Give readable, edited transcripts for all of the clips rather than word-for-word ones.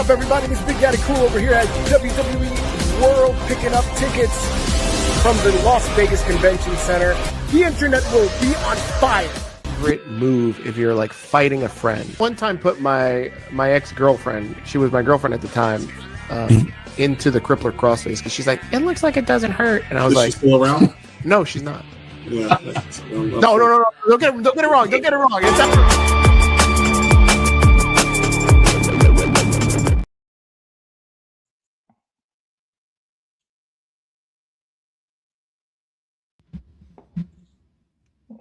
up, everybody? It's Big Daddy Cool over here at WWE World, picking up tickets from the Las Vegas Convention Center. The internet will be on fire. Great move if you're like fighting a friend. One time put my ex-girlfriend, she was my girlfriend at the time, into the crippler crossface because she's like, it looks like it doesn't hurt. And I was like, she's still around? No, she's not. Yeah. No. Don't get it wrong. It's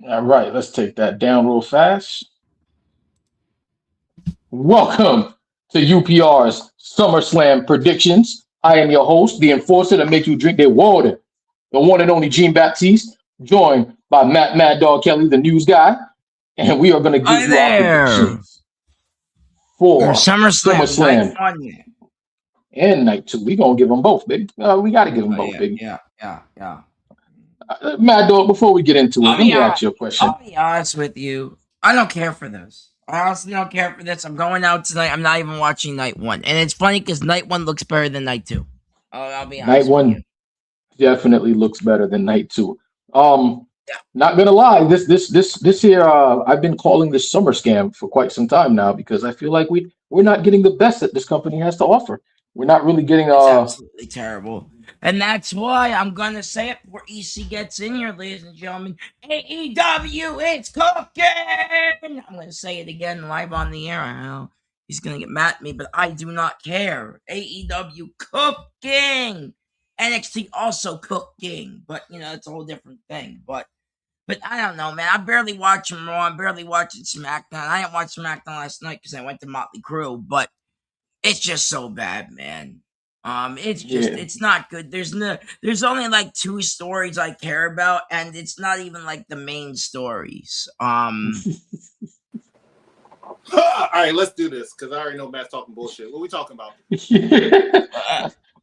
All right, let's take that down real fast. Welcome to UPR's Summerslam predictions. I am your host, the enforcer that makes you drink their water, the one and only Jean Baptiste, joined by Matt Mad Dog Kelly, the news guy, and we are going to give you our predictions for SummerSlam and Night 2. We're going to give them both, baby. We got to give them both, baby. Yeah. Mad Dog, before we get into it, let me ask you a question. I'll be honest with you. I don't care for this. I honestly don't care for this. I'm going out tonight. I'm not even watching Night 1. And it's funny because Night 1 looks better than Night 2. I'll be honest. Night 1 definitely looks better than Night 2. Not gonna lie, this here, I've been calling this summer scam for quite some time now because I feel like we're not getting the best that this company has to offer. We're not really getting It's absolutely terrible. And that's why I'm going to say it before EC gets in here, ladies and gentlemen. AEW, it's cooking! I'm going to say it again live on the air. I know he's going to get mad at me, but I do not care. AEW cooking! NXT also cooking, but, it's a whole different thing. But I don't know, man. I'm barely watching Raw. I'm barely watching SmackDown. I didn't watch SmackDown last night because I went to Motley Crue, but it's just so bad, man. It's not good. There's only like 2 stories I care about, and it's not even like the main stories. All right, let's do this because I already know Matt's talking bullshit. What are we talking about?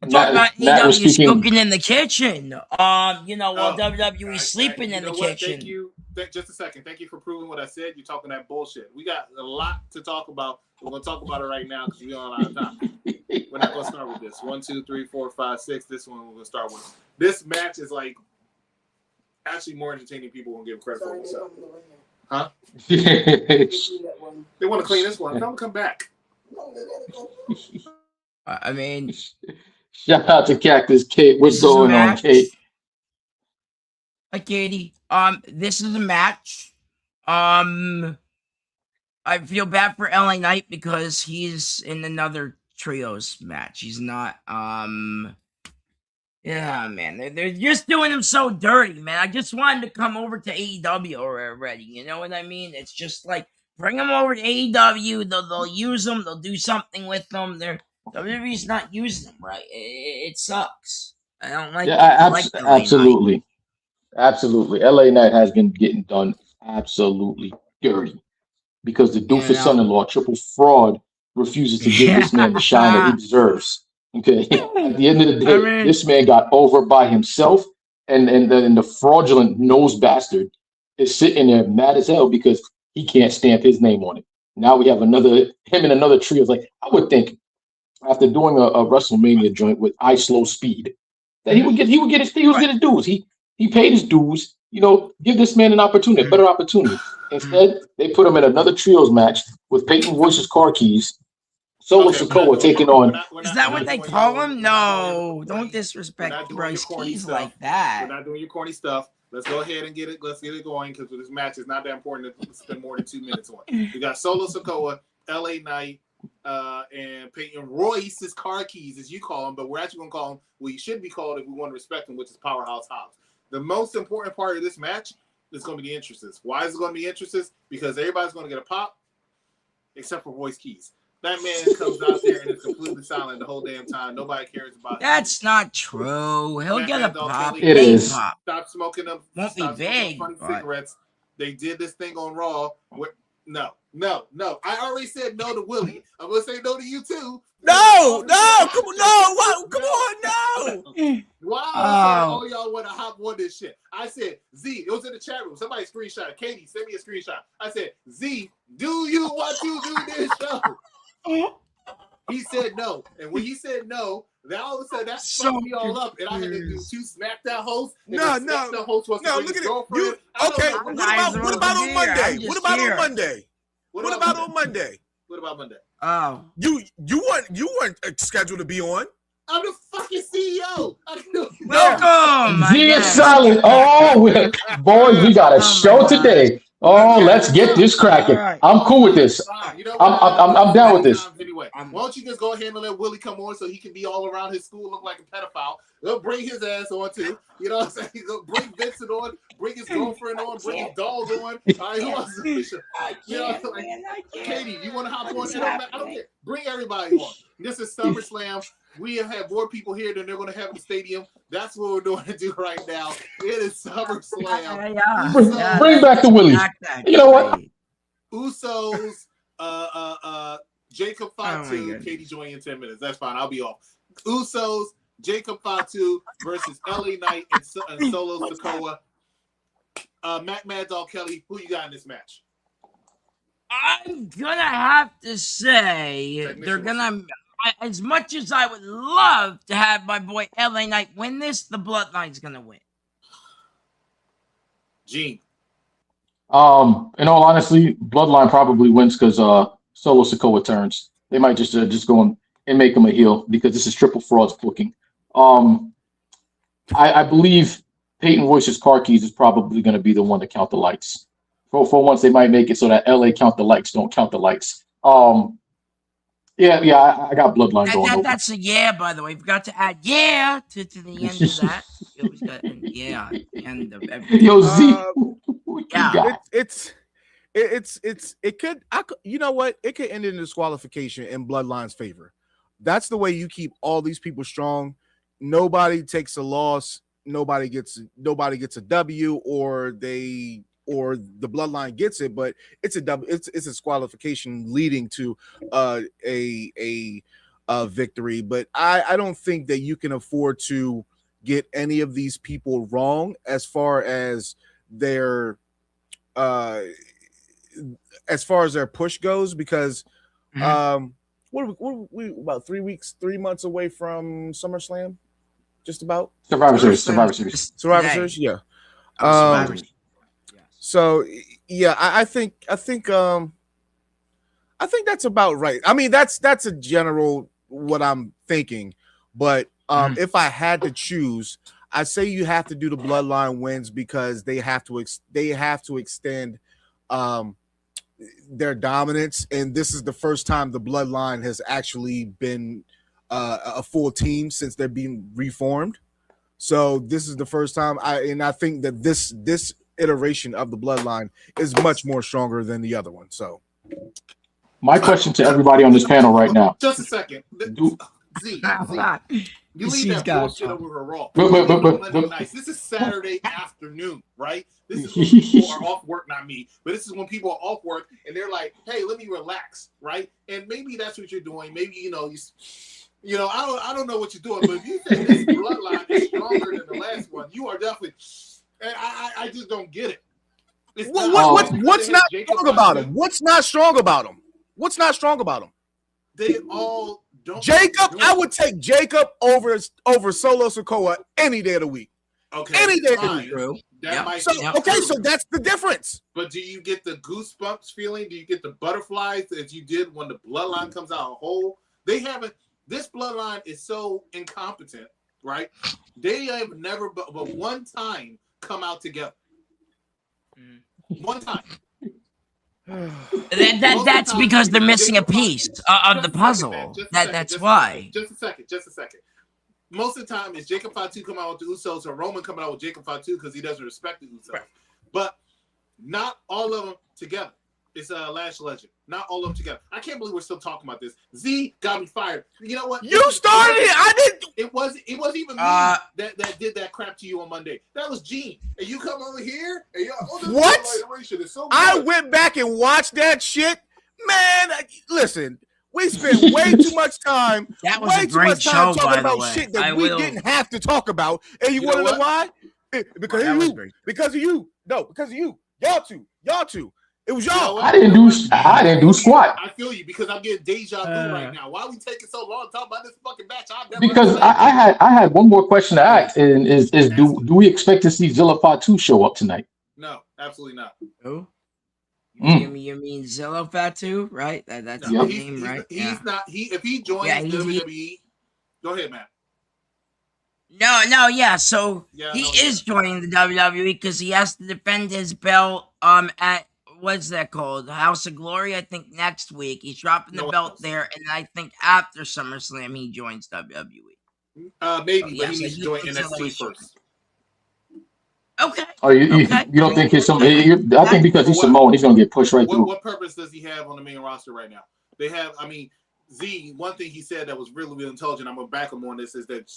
I'm talking about AEW cooking in the kitchen. WWE sleeping in the kitchen. Thank you. Just a second. Thank you for proving what I said. You're talking that bullshit. We got a lot to talk about. We're going to talk about it right now because we don't have a lot of time. We're not going to start with this. 1, 2, 3, 4, 5, 6. This one we're going to start with. This match is like actually more entertaining. People won't give credit for what's up. Huh? They want to clean this one. Come back. I mean, shout out to Cactus Kate. What's going on, Kate? Hi, Katie. This is a match. I feel bad for LA Knight because he's in another trios match. He's not, yeah, man. They're just doing him so dirty, man. I just wanted to come over to AEW already. You know what I mean? It's just like, bring him over to AEW. They'll use him. They'll do something with them. WWE's not using them right. It sucks. I don't like it. Absolutely. Absolutely. LA Knight has been getting done absolutely dirty because the doofus son-in-law, Triple Fraud, refuses to give this man the shine that he deserves. Okay. At the end of the day, this man got over by himself, and the fraudulent nose bastard is sitting there mad as hell because he can't stamp his name on it. Now we have him and another trio. Like, I would think after doing a WrestleMania joint with I Slow Speed, that he would get his dues. He paid his dues. Give this man an opportunity, a better opportunity. Instead, they put him in another trios match with Peyton Royce's car keys. Solo Sikoa taking on. Is that what they call him? No, don't disrespect Bryce Keys like that. We're not doing your corny stuff. Let's go ahead and get it. Let's get it going because this match is not that important to spend more than 2 minutes on. We got Solo Sikoa, LA Knight, and Peyton Royce's car keys, as you call him, but we're actually going to call him what he should be called if we want to respect him, which is Powerhouse Hobbs. The most important part of this match is going to be the entrances. Why is it going to be entrances? Because everybody's going to get a pop, except for Royce Keys. That man comes out there and is completely silent the whole damn time. Nobody cares about him. That's not true. He'll get a pop. It is. Stop smoking them. Won't be big. Funny cigarettes. They did this thing on Raw. No. I already said no to Willie. I'm going to say no to you too. No, come on, no, come on, no. Wow, y'all want to hop on this shit. I said, Z, it was in the chat room. Somebody screenshot. Katie, send me a screenshot. I said, Z, do you want to do this show? He said no. And when he said no, now all of a sudden that So fucked me all up. And I had to do confused. 2 SmackDown hosts. And No, the SmackDown host was no, to bring look his at it. girlfriend. You I don't okay? know What what- about on Monday? What about on Monday? What about on Monday? What about Monday? Oh, You weren't scheduled to be on. I'm the fucking CEO. welcome. Z is guess. silent. Oh, boys, we got a Oh, my show God. today. Oh, Yeah. let's get this cracking. All right. I'm cool with this. Fine. You know what? I'm down with this. Anyway, why don't you just go ahead and let Willie come on so he can be all around his school, look like a pedophile? They'll bring his ass on too. You know what I'm saying? Go bring Vincent on, bring his girlfriend on, bring his dog on. All right, who else? I You know, can't, like, man, I can't. Katie, you want to hop on? What's It don't matter. I don't happening? care. Bring everybody on. This is SummerSlam. We have more people here than they're going to have in the stadium. That's what we're doing to do right now. It is SummerSlam. Yeah. Bring back the Willie. You know what? Usos, Jacob Oh my Fatu, goodness. Katie join you in 10 minutes. That's fine. I'll be off. Usos, Jacob Fatu versus LA Knight and Solo Sikoa. Matt Mad Dog Kelly, who you got in this match? I'm gonna have to say they're gonna. As much as I would love to have my boy LA Knight win this, the Bloodline's gonna win. Gene. In all honesty, Bloodline probably wins because Solo Sikoa turns. They might just go and make him a heel because this is Triple Fraud's booking. I believe Peyton Royce's car keys is probably going to be the one to count the lights. For once, they might make it so that LA count the lights, don't count the lights. Yeah, I got Bloodline going over. That's a yeah, by the way. Forgot to add yeah to the end of that. You always got yeah at the end of everything. Yo, Z, what you yeah. got? It could you know what? It could end in disqualification in Bloodline's favor. That's the way you keep all these people strong. Nobody takes a loss. Nobody gets a W, or the Bloodline gets it, but it's a W. It's a disqualification leading to a victory. But I don't think that you can afford to get any of these people wrong as far as their push goes, because what are we about 3 months away from SummerSlam? Just about Survivor Series. Yeah. Survivor Series. So yeah, I think that's about right. I mean, that's a general what I'm thinking, but if I had to choose, I say you have to do the Bloodline wins because they have to extend their dominance, and this is the first time the Bloodline has actually been a full team since they're being reformed. So this is the first time I think that this iteration of the Bloodline is much more stronger than the other one. So my question to everybody on this panel right now. Just a second. Z. You leave that bullshit over a Raw. Nice. This is Saturday afternoon, right? This is when people are off work, not me, but this is when people are off work and they're like, "Hey, let me relax," right? And maybe that's what you're doing. Maybe I don't know what you're doing, but if you think this Bloodline is stronger than the last one, you are definitely. I just don't get it. What's not strong about him? What's not strong about him? What's not strong about him? They all don't. Jacob, I would take Jacob over Solo Sikoa any day of the week. Okay, any day of the week. True. That might so, be okay, true. so that's the difference. But do you get the goosebumps feeling? Do you get the butterflies as you did when the Bloodline comes out whole? They haven't. This Bloodline is so incompetent, right? They have never but one time come out together. One time. That's because they're missing a piece of the puzzle. That's why. Just a second. Most of the time, it's Jacob Fatu coming out with the Usos or Roman coming out with Jacob Fatu because he doesn't respect the Usos. Right. But not all of them together. It's Lash Legend. Not all of them together. I can't believe we're still talking about this. Z got me fired. You know what? You started it. I didn't. It wasn't even me that did that crap to you on Monday. That was Gene. And you come over here and you're like, what? So I went back and watched that shit. Man, listen. We spent way too much time. That was a great show, talking by the about way. shit that we didn't have to talk about. And you want to know why? Because of you. Because of you. No, because of you. Y'all two. It was You know y'all. what? I didn't do squat. I feel you because I'm getting deja vu right now. Why are we taking so long to talk about this fucking match? I've never Because understood. I had one more question to ask, and is Ask it. do we expect to see Zilla Fatu show up tonight? No, absolutely not. Who? Mm. You mean Zillow Fatu, right? That's No, his Yep. name, right? he's not. If he joins Yeah, he's- WWE, go ahead, Matt. No, yeah. So Yeah, he no, is joining the WWE because he has to defend his belt at what's that called? House of Glory, I think next week. He's dropping the No one belt knows. there, and I think after SummerSlam he joins WWE. Maybe, Oh, but yeah, he so needs to he join thinks NXT Zillow's first. Okay. Oh, you Okay. don't think he's some? Yeah. I think because he's For what? Samoan, he's gonna get pushed right through. What purpose does he have on the main roster right now? They have, I mean, Z, one thing he said that was really, really intelligent, I'm going to back him on this, is that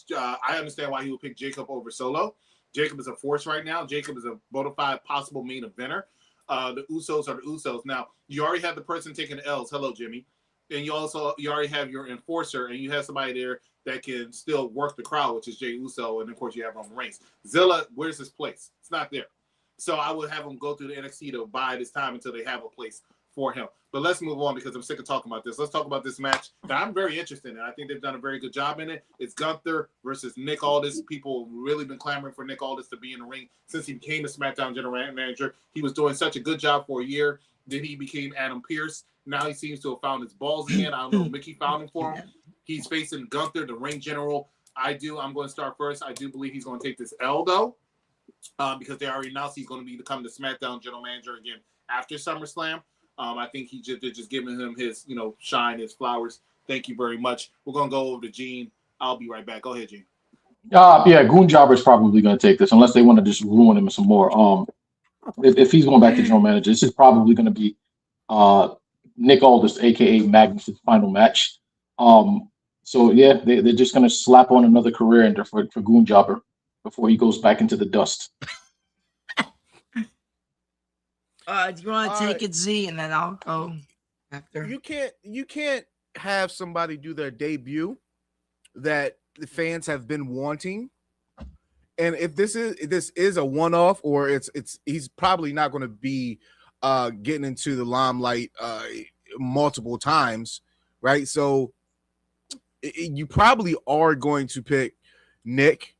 I understand why he would pick Jacob over Solo. Jacob is a force right now. Jacob is a bona fide possible main eventer. The Usos are the Usos. Now, you already have the person taking the L's. Hello, Jimmy. And you already have your enforcer, and you have somebody there that can still work the crowd, which is Jey Uso, and of course you have Roman Reigns. Zilla, where's his place? It's not there. So I would have him go through the NXT to buy this time until they have a place for him. But let's move on because I'm sick of talking about this. Let's talk about this match that I'm very interested in. I think they've done a very good job in it. It's Gunther versus Nick Aldis. People have really been clamoring for Nick Aldis to be in the ring since he became the SmackDown General Manager. He was doing such a good job for a year. Then he became Adam Pearce. Now he seems to have found his balls again. I don't know. Mickey found him for him. He's facing Gunther, the ring general. I'm going to start first. I do believe he's going to take this L, though. Because they already announced he's going to become the SmackDown General Manager again after SummerSlam. I think they're just giving him his, shine, his flowers. Thank you very much. We're going to go over to Gene. I'll be right back. Go ahead, Gene. Yeah, Goon Jobber is probably going to take this unless they want to just ruin him some more. If he's going back to general manager, this is probably going to be Nick Aldis, aka Magnus' final match. So yeah, they're just going to slap on another career ender for Goon Jobber before he goes back into the dust. Do you want to take it, Z, and then I'll go after? You can't have somebody do their debut that the fans have been wanting. And if this is a one-off, or he's probably not going to be getting into the limelight multiple times, right? So you probably are going to pick Nick.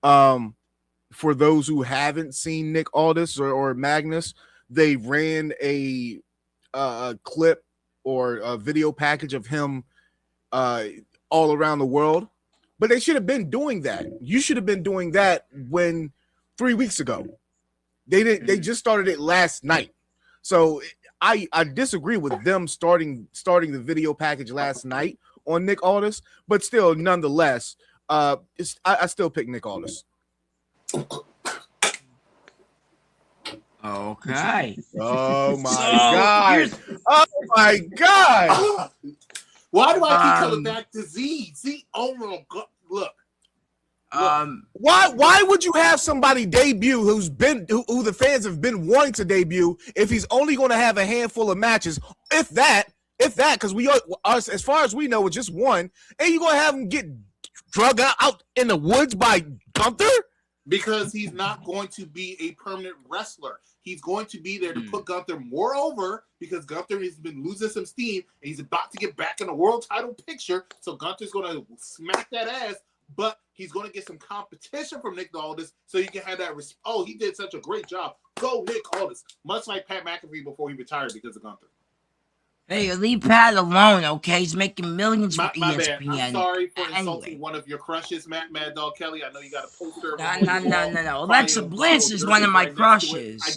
For those who haven't seen Nick Aldis or Magnus, they ran a clip or a video package of him all around the world. But they should have been doing that. You should have been doing that 3 weeks ago. They didn't. They just started it last night. So I disagree with them starting the video package last night on Nick Aldis. But still, nonetheless, I still pick Nick Aldis. Okay. Oh my god! Oh my god! Why do I keep coming back to Z? Z, oh my god! Look. Why would you have somebody debut who the fans have been wanting to debut if he's only going to have a handful of matches, if that, because we are, as far as we know, it's just one, and you're going to have him get drug out in the woods by Gunther? Because he's not going to be a permanent wrestler. He's going to be there to put Gunther more over because Gunther has been losing some steam and he's about to get back in the world title picture. So Gunther's going to smack that ass, but he's going to get some competition from Nick Aldis so you can have that. Oh, he did such a great job. Go Nick Aldis. Much like Pat McAfee before he retired because of Gunther. Hey, leave Pat alone, okay? He's making millions for My ESPN. bad. I'm sorry for insulting Anyway. one of your crushes, Mad Dog Kelly. I know you got a poster. No. Alexa Bliss is one of my crushes. I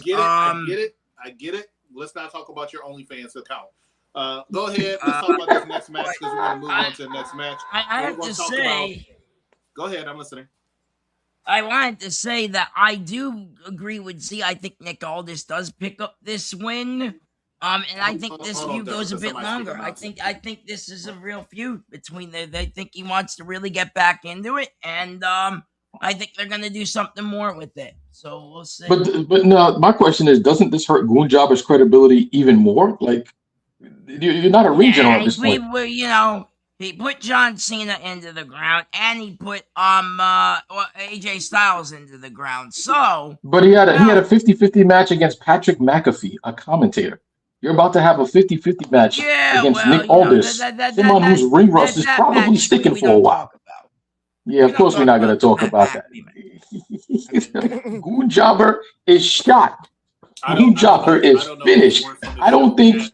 get it. Let's not talk about your OnlyFans account. Go ahead. Let's talk about this next match because we're going to move on to the next match. I have to say... Go ahead. I'm listening. I wanted to say that I do agree with Z. I think Nick Aldis does pick up this win. And I think this feud goes a bit longer. I think this is a real feud between them. They think he wants to really get back into it, and I think they're gonna do something more with it. So we'll see. But no, my question is, doesn't this hurt Goon Jobber's credibility even more? Like, you're not a ring general at this point. He put John Cena into the ground, and he put AJ Styles into the ground. So, but he had a 50-50 match against Patrick McAfee, a commentator. You're about to have a 50-50 match against Nick Aldis, someone whose ring rust is probably sticking for a while. Yeah, of course we're not going to talk about that. Goon Jobber is shot. Goon Jobber is finished. I don't think.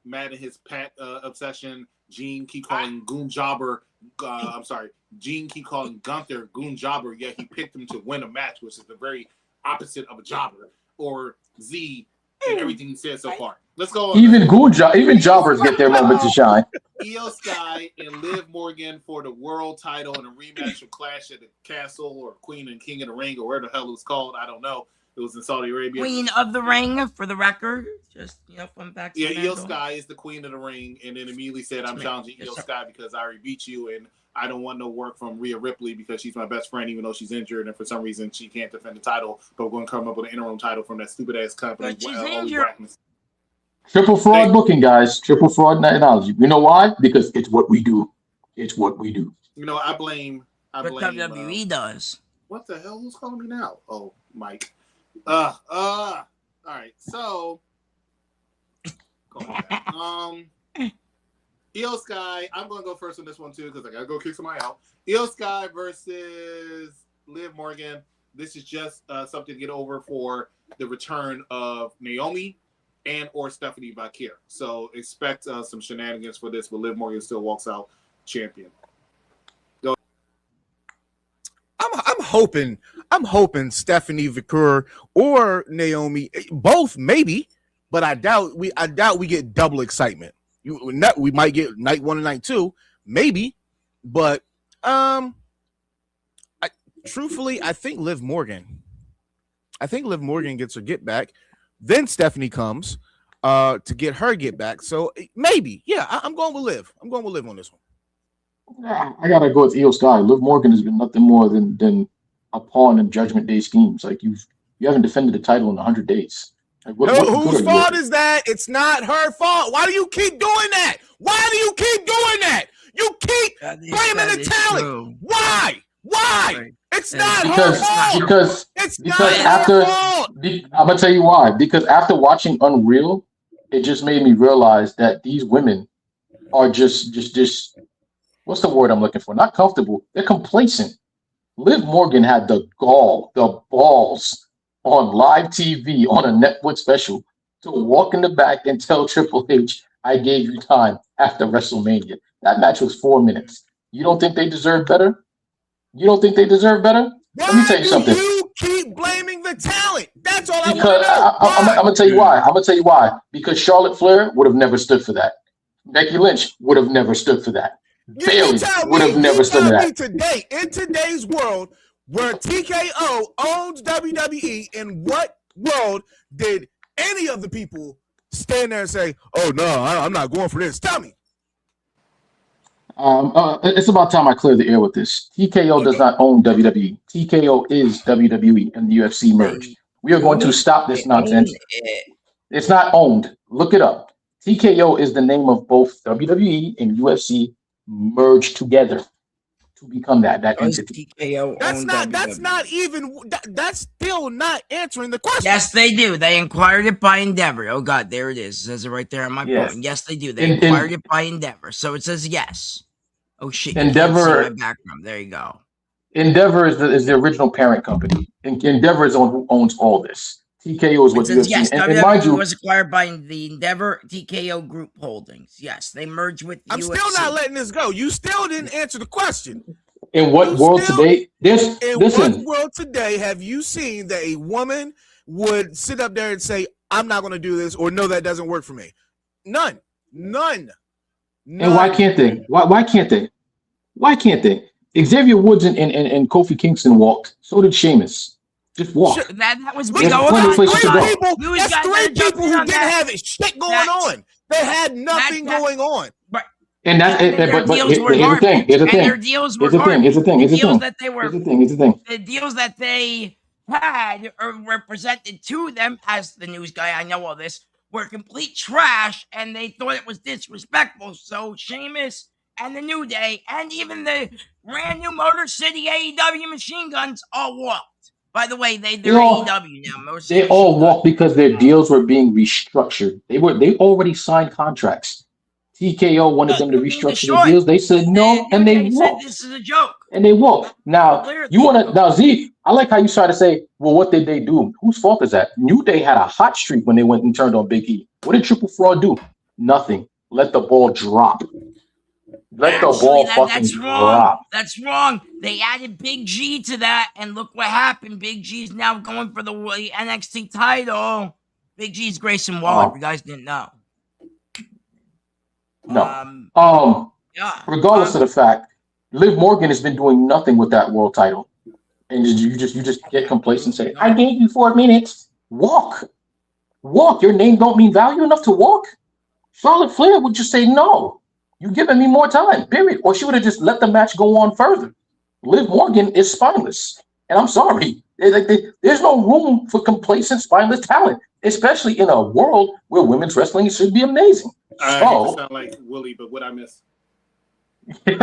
Mad at his Pat obsession. Gene keep calling Goon Jobber. I'm sorry. Gene keep calling Gunther Goon Jobber. Yet he picked him to win a match, which is the very opposite of a jobber. Or Z and everything he said so far. Let's go on. Even jobbers get their moment to shine. Io Sky and Liv Morgan for the world title in a rematch of Clash at the Castle or Queen and King of the Ring or whatever the hell it was called. I don't know. It was in Saudi Arabia. Queen of the Ring, for the record. Just, fun facts. Yeah, Io Sky is the Queen of the Ring, and then immediately said, I'm challenging Io Sky because I already beat you, and I don't want no work from Rhea Ripley because she's my best friend, even though she's injured, and for some reason she can't defend the title, but we're going to come up with an interim title from that stupid-ass company. But she's injured. Triple fraud booking, guys. Triple fraud analogy. You know why? Because it's what we do. It's what we do. I blame WWE does. What the hell? Who's calling me now? Oh, Mike. All right. So, Io Sky. I'm gonna go first on this one too because I gotta go kick somebody out. Io Sky versus Liv Morgan. This is just something to get over for the return of Naomi and or Stephanie Vaquer. So expect some shenanigans for this, but Liv Morgan still walks out champion. I'm hoping Stephanie Vaquer or Naomi, both maybe, but I doubt we get double excitement. We might get night 1 and night 2, maybe, but truthfully, I think Liv Morgan gets her get back. Then Stephanie comes to get her get back. So maybe, yeah, I'm going with Liv. I'm going with Liv on this one. I gotta go with Io Sky. Liv Morgan has been nothing more than a pawn in Judgment Day schemes. Like you haven't defended the title in 100 days. Like, whose fault is that? It's not her fault. Why do you keep doing that? You keep blaming the talent. True. Why? Right. It's not her fault. Because after I'm gonna tell you why. Because after watching Unreal, it just made me realize that these women are just what's the word I'm looking for? Not comfortable. They're complacent. Liv Morgan had the balls on live TV on a Netflix special to walk in the back and tell Triple H, I gave you time after WrestleMania. That match was 4 minutes. You don't think they deserve better? Let me tell you something. You keep blaming the talent. That's all because I'm going to tell you why. Because Charlotte Flair would have never stood for that. Becky Lynch would have never stood for that. Bayley would have never stood for that. Today, in today's world, where TKO owns WWE, in what world did any of the people stand there and say, "Oh no, I'm not going for this"? Tell me. It's about time I clear the air with this. TKO does not own WWE. TKO is WWE and the UFC merge. We are going to stop this nonsense. It's not owned. Look it up. TKO is the name of both WWE and UFC merged together to become that entity. TKO that's still not answering the question. Yes, they do. They inquired it by Endeavor. Oh God, there it is. It says it right there on my phone. Yes, they do. They inquired it by Endeavor. So it says yes. Oh shit! Endeavor. My background. There you go. Endeavor is the original parent company. Endeavor is who owns all this. TKO is what says, UFC. Yes, and mind you, was acquired by the Endeavor TKO Group Holdings. Yes, they merged with the UFC. Still not letting this go. You still didn't answer the question. In what world today? What world today have you seen that a woman would sit up there and say, "I'm not going to do this," or "No, that doesn't work for me"? None. And why can't they? Why can't they? Xavier Woods and Kofi Kingston walked. So did Sheamus. Just walk. Sure, that was big. That's three people who didn't have shit going on. They had nothing going on. And that's it. But here's the thing. Their deals were Here's the thing. The deals that they had or were presented to them, as the news guy, I know all this, were complete trash, and they thought it was disrespectful. So Sheamus and the New Day, and even the brand new Motor City AEW Machine Guns all walked. By the way, they're all AEW now. Most they all walked because their deals were being restructured. They already signed contracts. TKO wanted them to restructure their deals. They said no, and they They said walked. this is a joke. And they walked. Now Clearly. you want to now Z. I like how you try to say, well, what did they do? Whose fault is that? New Day had a hot streak when they went and turned on Big E. What did Triple Fraud do? Nothing. Let the ball drop. Let the ball fucking drop. That's wrong. They added Big G to that, and look what happened. Big G's now going for the NXT title. Big G's Grayson Waller. If you guys didn't know. No. Regardless of the fact, Liv Morgan has been doing nothing with that world title, and you just get complacent and say, "I gave you 4 minutes. Walk. Your name don't mean value enough to walk." Charlotte Flair would just say, "No, you're giving me more time." Period. Or she would have just let the match go on further. Liv Morgan is spineless, and I'm sorry. There's no room for complacent, spineless talent, especially in a world where women's wrestling should be amazing. I hate to sound like Willie, but what I miss? Nothing.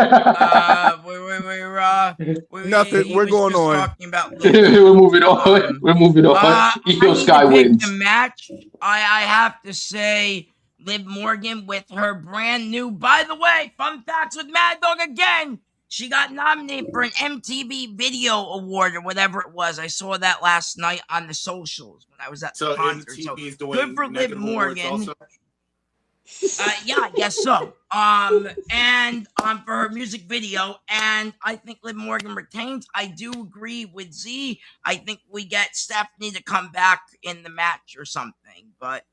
We're going on. We're moving on. We're moving on. Ego Sky wins. The match. I have to say, Liv Morgan with her brand new. By the way, fun facts with Mad Dog again. She got nominated for an MTV Video Award or whatever it was. I saw that last night on the socials when I was at the concert. So good for Liv Morgan. Yeah, I guess so. And for her music video, and I think Liv Morgan retains. I do agree with Z. I think we get Stephanie to come back in the match or something. But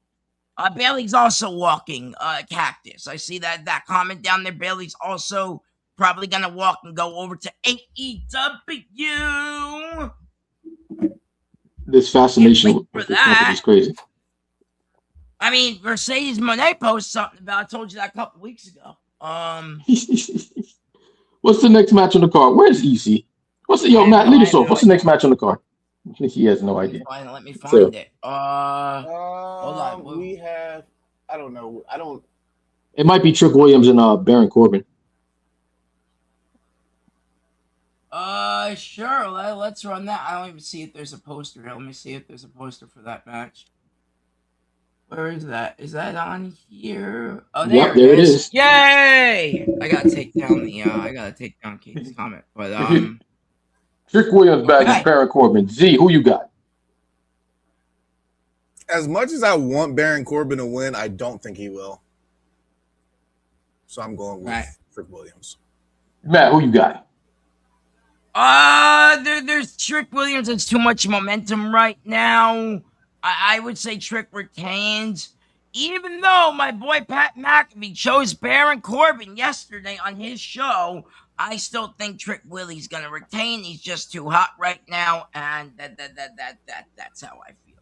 Bailey's also walking Cactus. I see that comment down there. Bailey's also probably gonna walk and go over to AEW. This fascination with this company is crazy. I mean, Mercedes Moné posted something about. I told you that a couple weeks ago. What's the next match on the card? Where's EC? Matt, lead us off. What's the next match on the card? He has no idea. Let me find it. Hold on. We have. I don't know. It might be Trick Williams and Baron Corbin. Sure. Let's run that. I don't even see if there's a poster here. Let me see if there's a poster for that match. Where is that? Is that on here? Oh, there it is. Yay! I gotta take down Kate's comment. But Trick Williams back is Baron Corbin. Z, who you got? As much as I want Baron Corbin to win, I don't think he will. So I'm going with Trick Williams. Matt, who you got? There's Trick Williams. It's too much momentum right now. I would say Trick retains, even though my boy Pat McAfee chose Baron Corbin yesterday on his show. I still think Trick Willie's gonna retain. He's just too hot right now, and that's how I feel.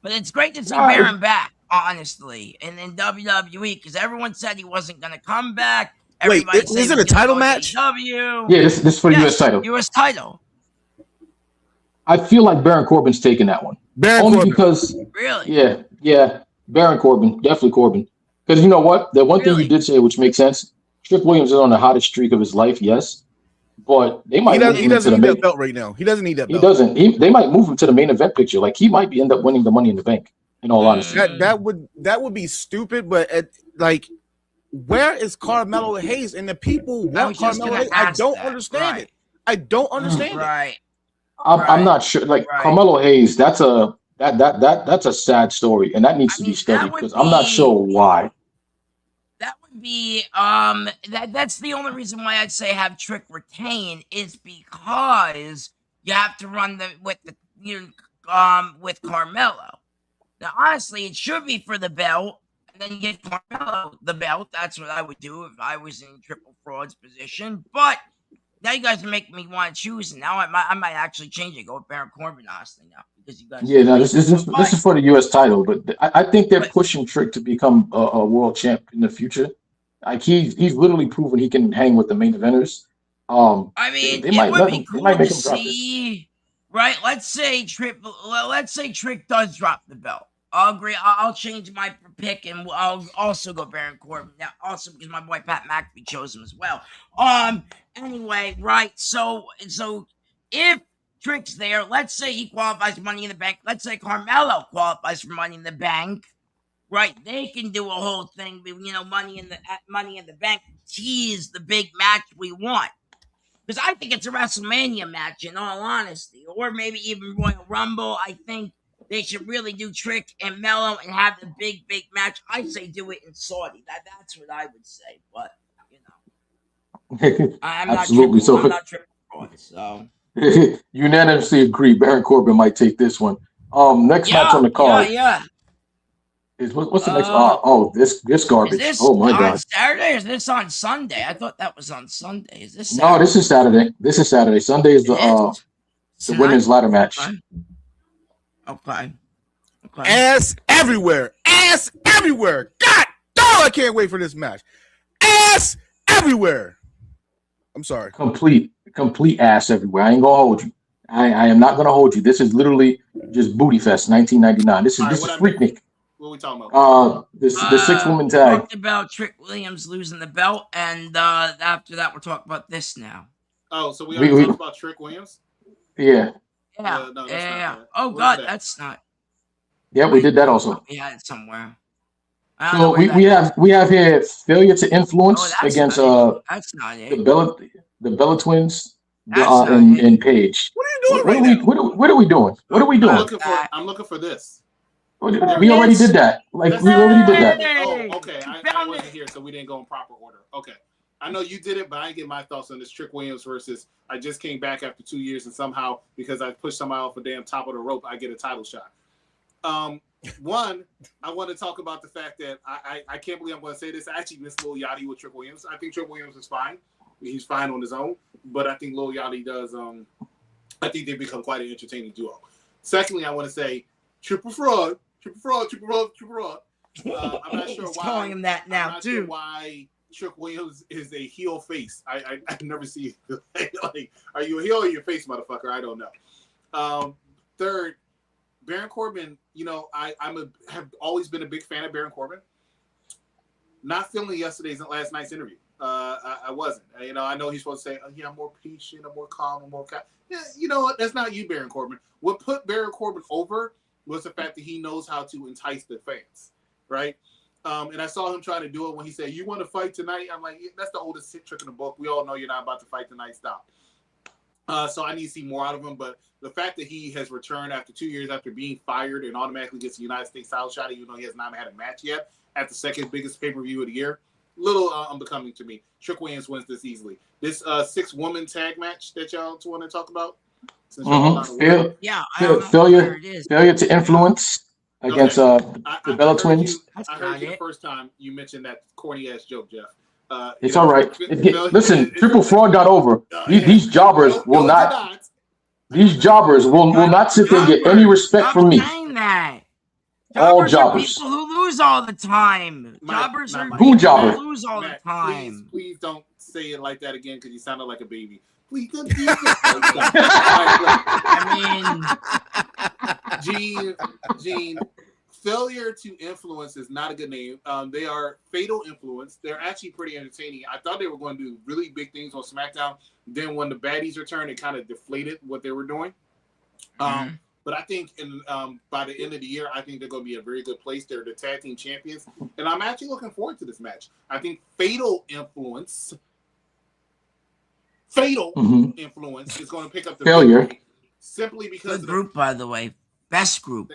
But it's great to see Baron back, honestly, and in WWE, because everyone said he wasn't gonna come back. Wait, is it a title match? Yeah, this is for the U.S. title. U.S. title. I feel like Baron Corbin's taking that one. Because really, yeah, Baron Corbin, definitely Corbin. Because you know what, the one thing you did say, which makes sense, Trick Williams is on the hottest streak of his life, yes, but they might. He doesn't need that belt right now. He doesn't need that belt. He doesn't. They might move him to the main event picture. Like he might end up winning the Money in the Bank. In all honesty, that would be stupid. But where is Carmelo Hayes? And the people want Carmelo Hayes. I don't understand it. I don't understand it. I'm not sure. Carmelo Hayes, that's a sad story, and that needs to be studied because I'm not sure why. That would be that's the only reason why I'd say have Trick retain is because you have to run with Carmelo. Now, honestly, it should be for the belt, and then you give Carmelo the belt. That's what I would do if I was in Triple Fraud's position, but. Now you guys are making me want to choose, and now I might actually change it. Go with Baron Corbin, honestly, now because you guys. Yeah, no, this is for the U.S. title, but I think they're pushing Trick to become a world champ in the future. Like he's literally proven he can hang with the main eventers. I mean, it would be cool to see, right? Let's say Trick does drop the belt. I'll agree. I'll change my pick, and I'll also go Baron Corbin. Now, also because my boy Pat McAfee chose him as well. Anyway, right. So if Trick's there. Let's say he qualifies for Money in the Bank. Let's say Carmelo qualifies for Money in the Bank. Right? They can do a whole thing, Money in the Bank. Tease the big match we want. Because I think it's a WrestleMania match, in all honesty, or maybe even Royal Rumble. I think they should really do Trick and Mello and have the big match. I say do it in Saudi. That's what I would say, but I'm Absolutely. I'm not tripping on it. So unanimously agree. Baron Corbin might take this one. Next match on the card. Is what's the next? This garbage. Is this oh my on god! Saturday or is this on Sunday? I thought that was on Sunday. Is this Saturday? No, this is Saturday. This is Saturday. Sunday is the women's ladder match. Okay. Ass everywhere. God, I can't wait for this match. Ass everywhere. I'm sorry. Complete ass everywhere. I ain't gonna hold you. I am not gonna hold you. This is literally just Booty Fest 1999. This is Freaknik. What are we talking about? The 6-woman tag. Talked about Trick Williams losing the belt, and after that, we're talking about this now. Oh, so we already talked about Trick Williams? Yeah. Yeah. Oh God, that's not. Yeah, we did that also. We had it somewhere. So we have here failure to influence against that's not it. the Bella Twins and Paige. What are you doing What are we doing? What are we doing? I'm looking for this. We already did that. We already did that. Oh, okay. I wasn't here, so we didn't go in proper order. Okay. I know you did it, but I didn't get my thoughts on this Trick Williams versus I just came back after 2 years and somehow, because I pushed somebody off a damn top of the rope, I get a title shot. One, I want to talk about the fact that I can't believe I'm going to say this. I actually miss Lil Yachty with Trick Williams. I think Trick Williams is fine. He's fine on his own, but I think Lil Yachty does. I think they become quite an entertaining duo. Secondly, I want to say Triple Fraud. I'm not sure why. Calling him that now, I'm not too. sure why Trick Williams is a heel face. I never see like, are you a heel or your face, motherfucker? I don't know. Third, Baron Corbin. I have always been a big fan of Baron Corbin. Not feeling last night's interview. I wasn't. I know he's supposed to say, I'm more patient, I'm more calm, I'm more. Yeah, you know what? That's not you, Baron Corbin. What put Baron Corbin over was the fact that he knows how to entice the fans, right? And I saw him trying to do it when he said, "You want to fight tonight?" I'm like, that's the oldest trick in the book. We all know you're not about to fight tonight. Stop. So I need to see more out of him. But the fact that he has returned after 2 years after being fired and automatically gets the United States title shot, even though he has not had a match yet, at the second biggest pay-per-view of the year, little unbecoming to me. Trick Williams wins this easily. This 6-woman tag match that y'all want to talk about? Failure to influence against the Bella Twins. I heard you the first time you mentioned that corny ass joke, Jeff. It's all right. Listen, Triple Fraud got over. These jobbers will not. These jobbers will not sit there and get any respect from me. All jobbers. People who lose all the time. Jobbers are people who lose all the time. Please don't say it like that again because you sounded like a baby. Please don't. Gene, failure to influence is not a good name. They are fatal influence. They're actually pretty entertaining. I thought they were going to do really big things on SmackDown. Then when the baddies returned, it kind of deflated what they were doing. But I think by the end of the year, I think they're going to be a very good place. They're the tag team champions. And I'm actually looking forward to this match. I think fatal influence is going to pick up the failure victory simply because the group, by the way, best group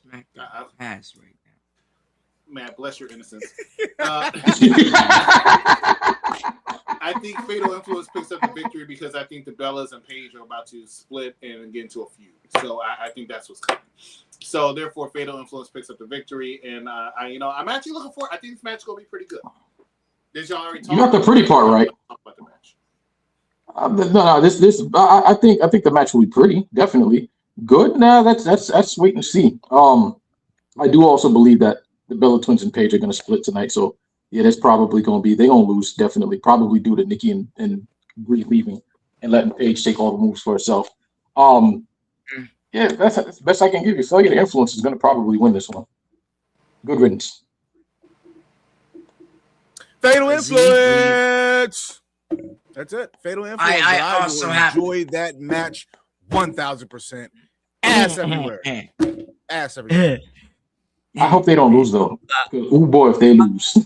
SmackDown has right now. Man, bless your innocence. I think fatal influence picks up the victory because I think the Bellas and Paige are about to split and get into a feud. So I think that's what's coming. So therefore, fatal influence picks up the victory, and I'm actually looking forward. I think this match is going to be pretty good. Did y'all already talk? You got the pretty part right. Talk about the match. No. I think the match will be pretty definitely good. Nah, that's wait and see. I do also believe that the Bella Twins and Paige are going to split tonight. So yeah, that's probably going to be they're going to lose definitely. Probably due to Nikki and Brie leaving and letting Paige take all the moves for herself. Yeah, that's the best I can give you. Failure to influence is going to probably win this one. Good riddance. Fatal influence. That's it. Fatal influence. I also enjoyed that match 1000%. Ass everywhere. Ass everywhere. I hope they don't lose though. Oh boy, if they lose.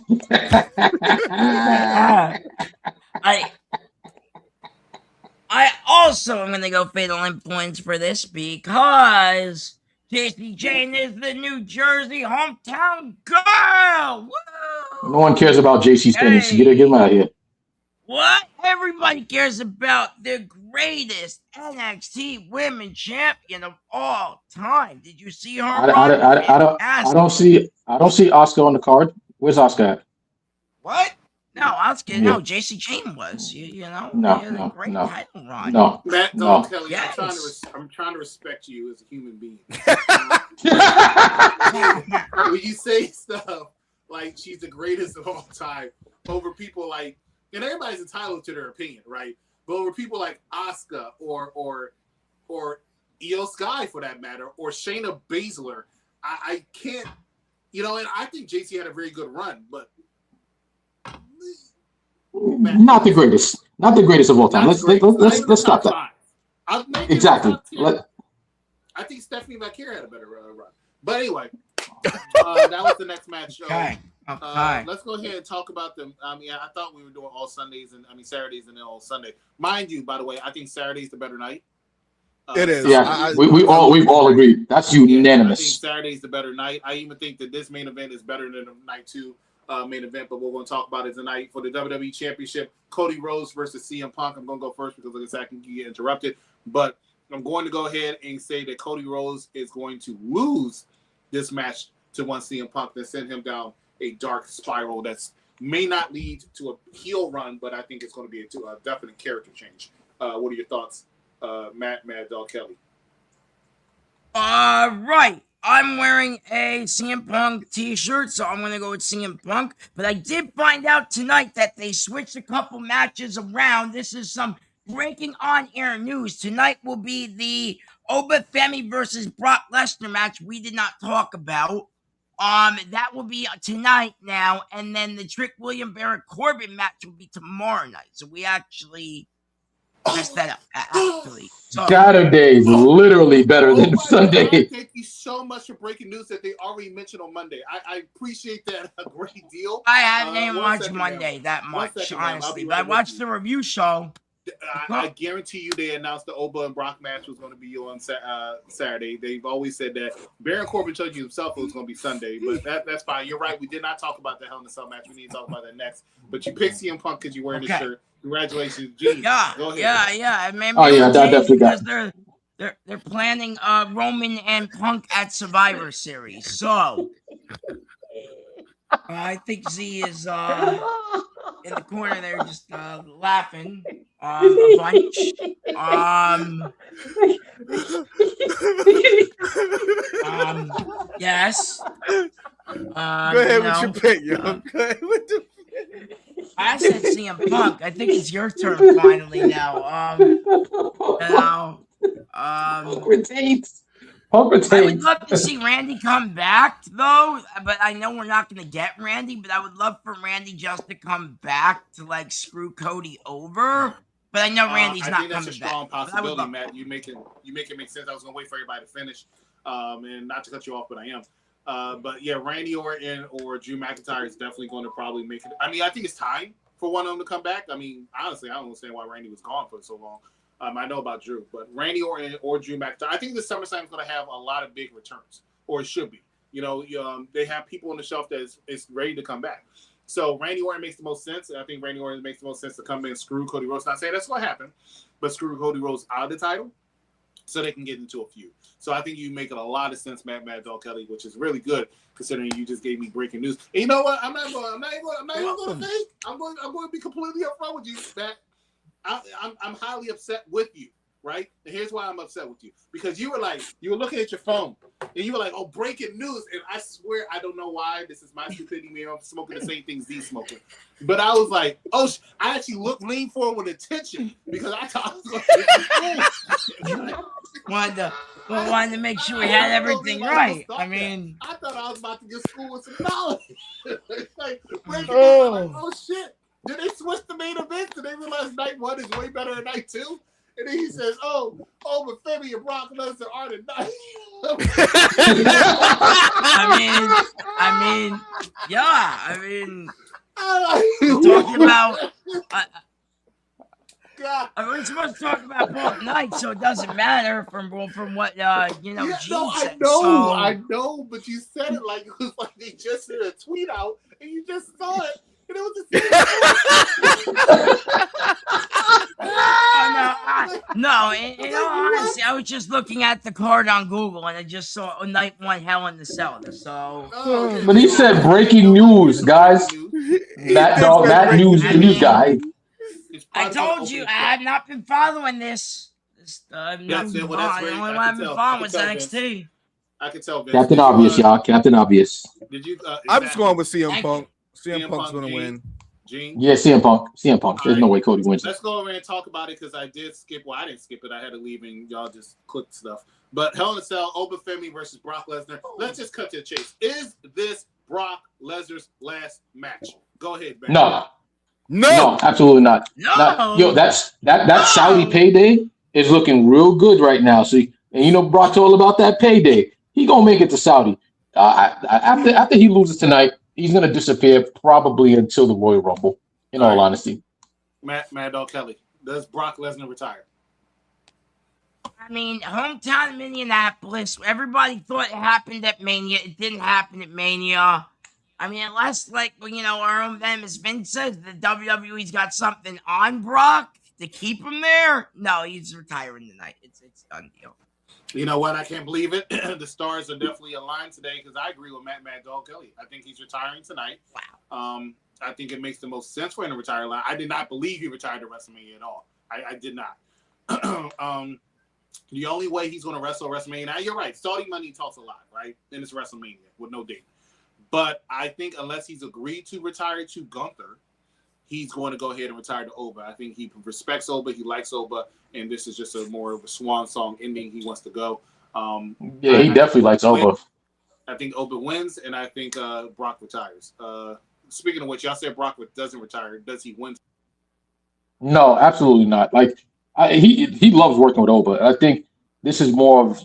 I also am gonna go Fatal Influence for this because Jessie Jane is the New Jersey hometown girl. Woo! No one cares about JC's pennies. Get him out of here. What? Everybody cares about the greatest NXT Women Champion of all time. Did you see her? I don't see Oscar on the card. Where's Oscar at? What? No, Oscar. Yeah. No, Jessie Jane was. You know. No. Title run. No. Matt, no. Kelly, yes. I'm trying to respect you as a human being. When you say stuff like she's the greatest of all time over people like, and everybody's entitled to their opinion, right? But over people like Asuka or Io Sky for that matter, or Shayna Baszler, I can't, and I think JC had a very good run, but not the greatest of all time. Let's stop that. Exactly. I think Stephanie McCare had a better run, but anyway, that was the next match. Okay. Let's go ahead and talk about them. I thought we were doing all Sundays Saturdays and then all Sunday. Mind you, by the way, I think Saturday's the better night. It is. Yeah, we've all agreed. That's unanimous. I think Saturday's the better night. I even think that this main event is better than the night 2 main event. But what we're going to talk about is tonight for the WWE Championship, Cody Rhodes versus CM Punk. I'm going to go first because like I said, I can get interrupted. But I'm going to go ahead and say that Cody Rhodes is going to lose this match to one CM Punk that send him down a dark spiral that's may not lead to a heel run, but I think it's going to be a definite character change. What are your thoughts, Matt, Mad Dog Kelly? Right. I'm wearing a CM Punk t-shirt, so I'm going to go with CM Punk. But I did find out tonight that they switched a couple matches around. This is some breaking on-air news. Tonight will be the Oba Femi versus Brock Lesnar match we did not talk about. That will be tonight now, and then the Trick William Baron Corbin match will be tomorrow night. So we actually messed that up. Actually, Saturday is literally better than Sunday. God, thank you so much for breaking news that they already mentioned on Monday. I appreciate that a great deal. I haven't even watched Monday that much, honestly, but I watched the review show. I guarantee you they announced the Oba and Brock match was going to be on Saturday. They've always said that. Baron Corbin told you himself it was going to be Sunday, but that's fine. You're right. We did not talk about the Hell in a Cell match. We need to talk about that next. But you picked CM Punk because you're wearing this shirt. Congratulations, G. Go ahead. Yeah. I definitely got it. They're planning Roman and Punk at Survivor Series. So I think Z is in the corner there just laughing a bunch. Yes. Go ahead with your pick, yo. Go ahead with the I said CM Punk. I think it's your turn finally now. Punk retains. I would love to see Randy come back, though, but I know we're not going to get Randy, but I would love for Randy just to come back to, like, screw Cody over. But I know Randy's not coming back. I think that's a strong possibility, Matt. You make it make sense. I was going to wait for everybody to finish, and not to cut you off, but I am. But, yeah, Randy Orton or Drew McIntyre is definitely going to probably make it. I mean, I think it's time for one of them to come back. I mean, honestly, I don't understand why Randy was gone for so long. I know about Drew, but Randy Orton or Drew McIntyre. I think the SummerSlam is going to have a lot of big returns, or it should be. They have people on the shelf that is ready to come back. So Randy Orton makes the most sense. I think Randy Orton makes the most sense to come in and screw Cody Rhodes. Not saying that's what happened, but screw Cody Rhodes out of the title so they can get into a feud. So I think you make a lot of sense, Mad Dog Kelly, which is really good considering you just gave me breaking news. And you know what? I'm not even going to fake. I'm going to be completely upfront with you, Matt. I'm highly upset with you, right? And here's why I'm upset with you. Because you were looking at your phone and you were like, oh, breaking news. And I swear, I don't know why. This is my stupidity. Maybe I'm smoking the same things he's smoking. But I was like, oh, I actually leaned forward with attention because I thought I was going to wanted to make sure we had everything right. I mean, I thought I was about to get schooled with some knowledge. Oh shit. Did they switch the main event? Did they realize night 1 is way better than night 2? And then he says, "Oh, but Femi and Brock Lesnar are tonight." We're talking about. We're supposed to talk about both nights, so it doesn't matter from what Gene said. I know, but you said it like it was like they just sent a tweet out and you just saw it, and it was the same. In all honesty, I was just looking at the card on Google and I just saw night one Hell in the Cell. So, but he said breaking news, guys. That news guy. I told you I have not been following this. The only one I've been following was NXT. I can tell. Captain Obvious, y'all. Captain Obvious. Did you? I'm just going with CM Punk. CM Punk's going to win. Gene? Yeah, CM Punk. There's no way Cody wins. Let's go over and talk about it because I did skip. Well, I didn't skip it. I had to leave and y'all just clicked stuff. But Hell in a Cell, Oba Femi versus Brock Lesnar. Let's just cut to the chase. Is this Brock Lesnar's last match? Go ahead, man. No, absolutely not. No. That Saudi payday is looking real good right now. So, and Brock's all about that payday. He gonna make it to Saudi. After he loses tonight, he's gonna disappear probably until the Royal Rumble. In all honesty, Mad Dog Kelly, does Brock Lesnar retire? Hometown Minneapolis. Everybody thought it happened at Mania. It didn't happen at Mania. Unless, our own famous Vince says the WWE's got something on Brock to keep him there. No, he's retiring tonight. It's done deal. You know what? I can't believe it. The stars are definitely aligned today because I agree with Mad Dog Kelly. I think he's retiring tonight. Wow. I think it makes the most sense for him to retire. I did not believe he retired at WrestleMania at all. I did not. The only way he's going to wrestle WrestleMania, now you're right. Saudi money talks a lot, right? And it's WrestleMania with no date. But I think unless he's agreed to retire to Gunther, he's going to go ahead and retire to Oba. I think he respects Oba. He likes Oba. And this is just more of a swan song ending. He wants to go. He definitely likes Oba. I think Oba wins, and I think Brock retires. Speaking of which, y'all said Brock doesn't retire. Does he win? No, absolutely not. He loves working with Oba. I think this is more of,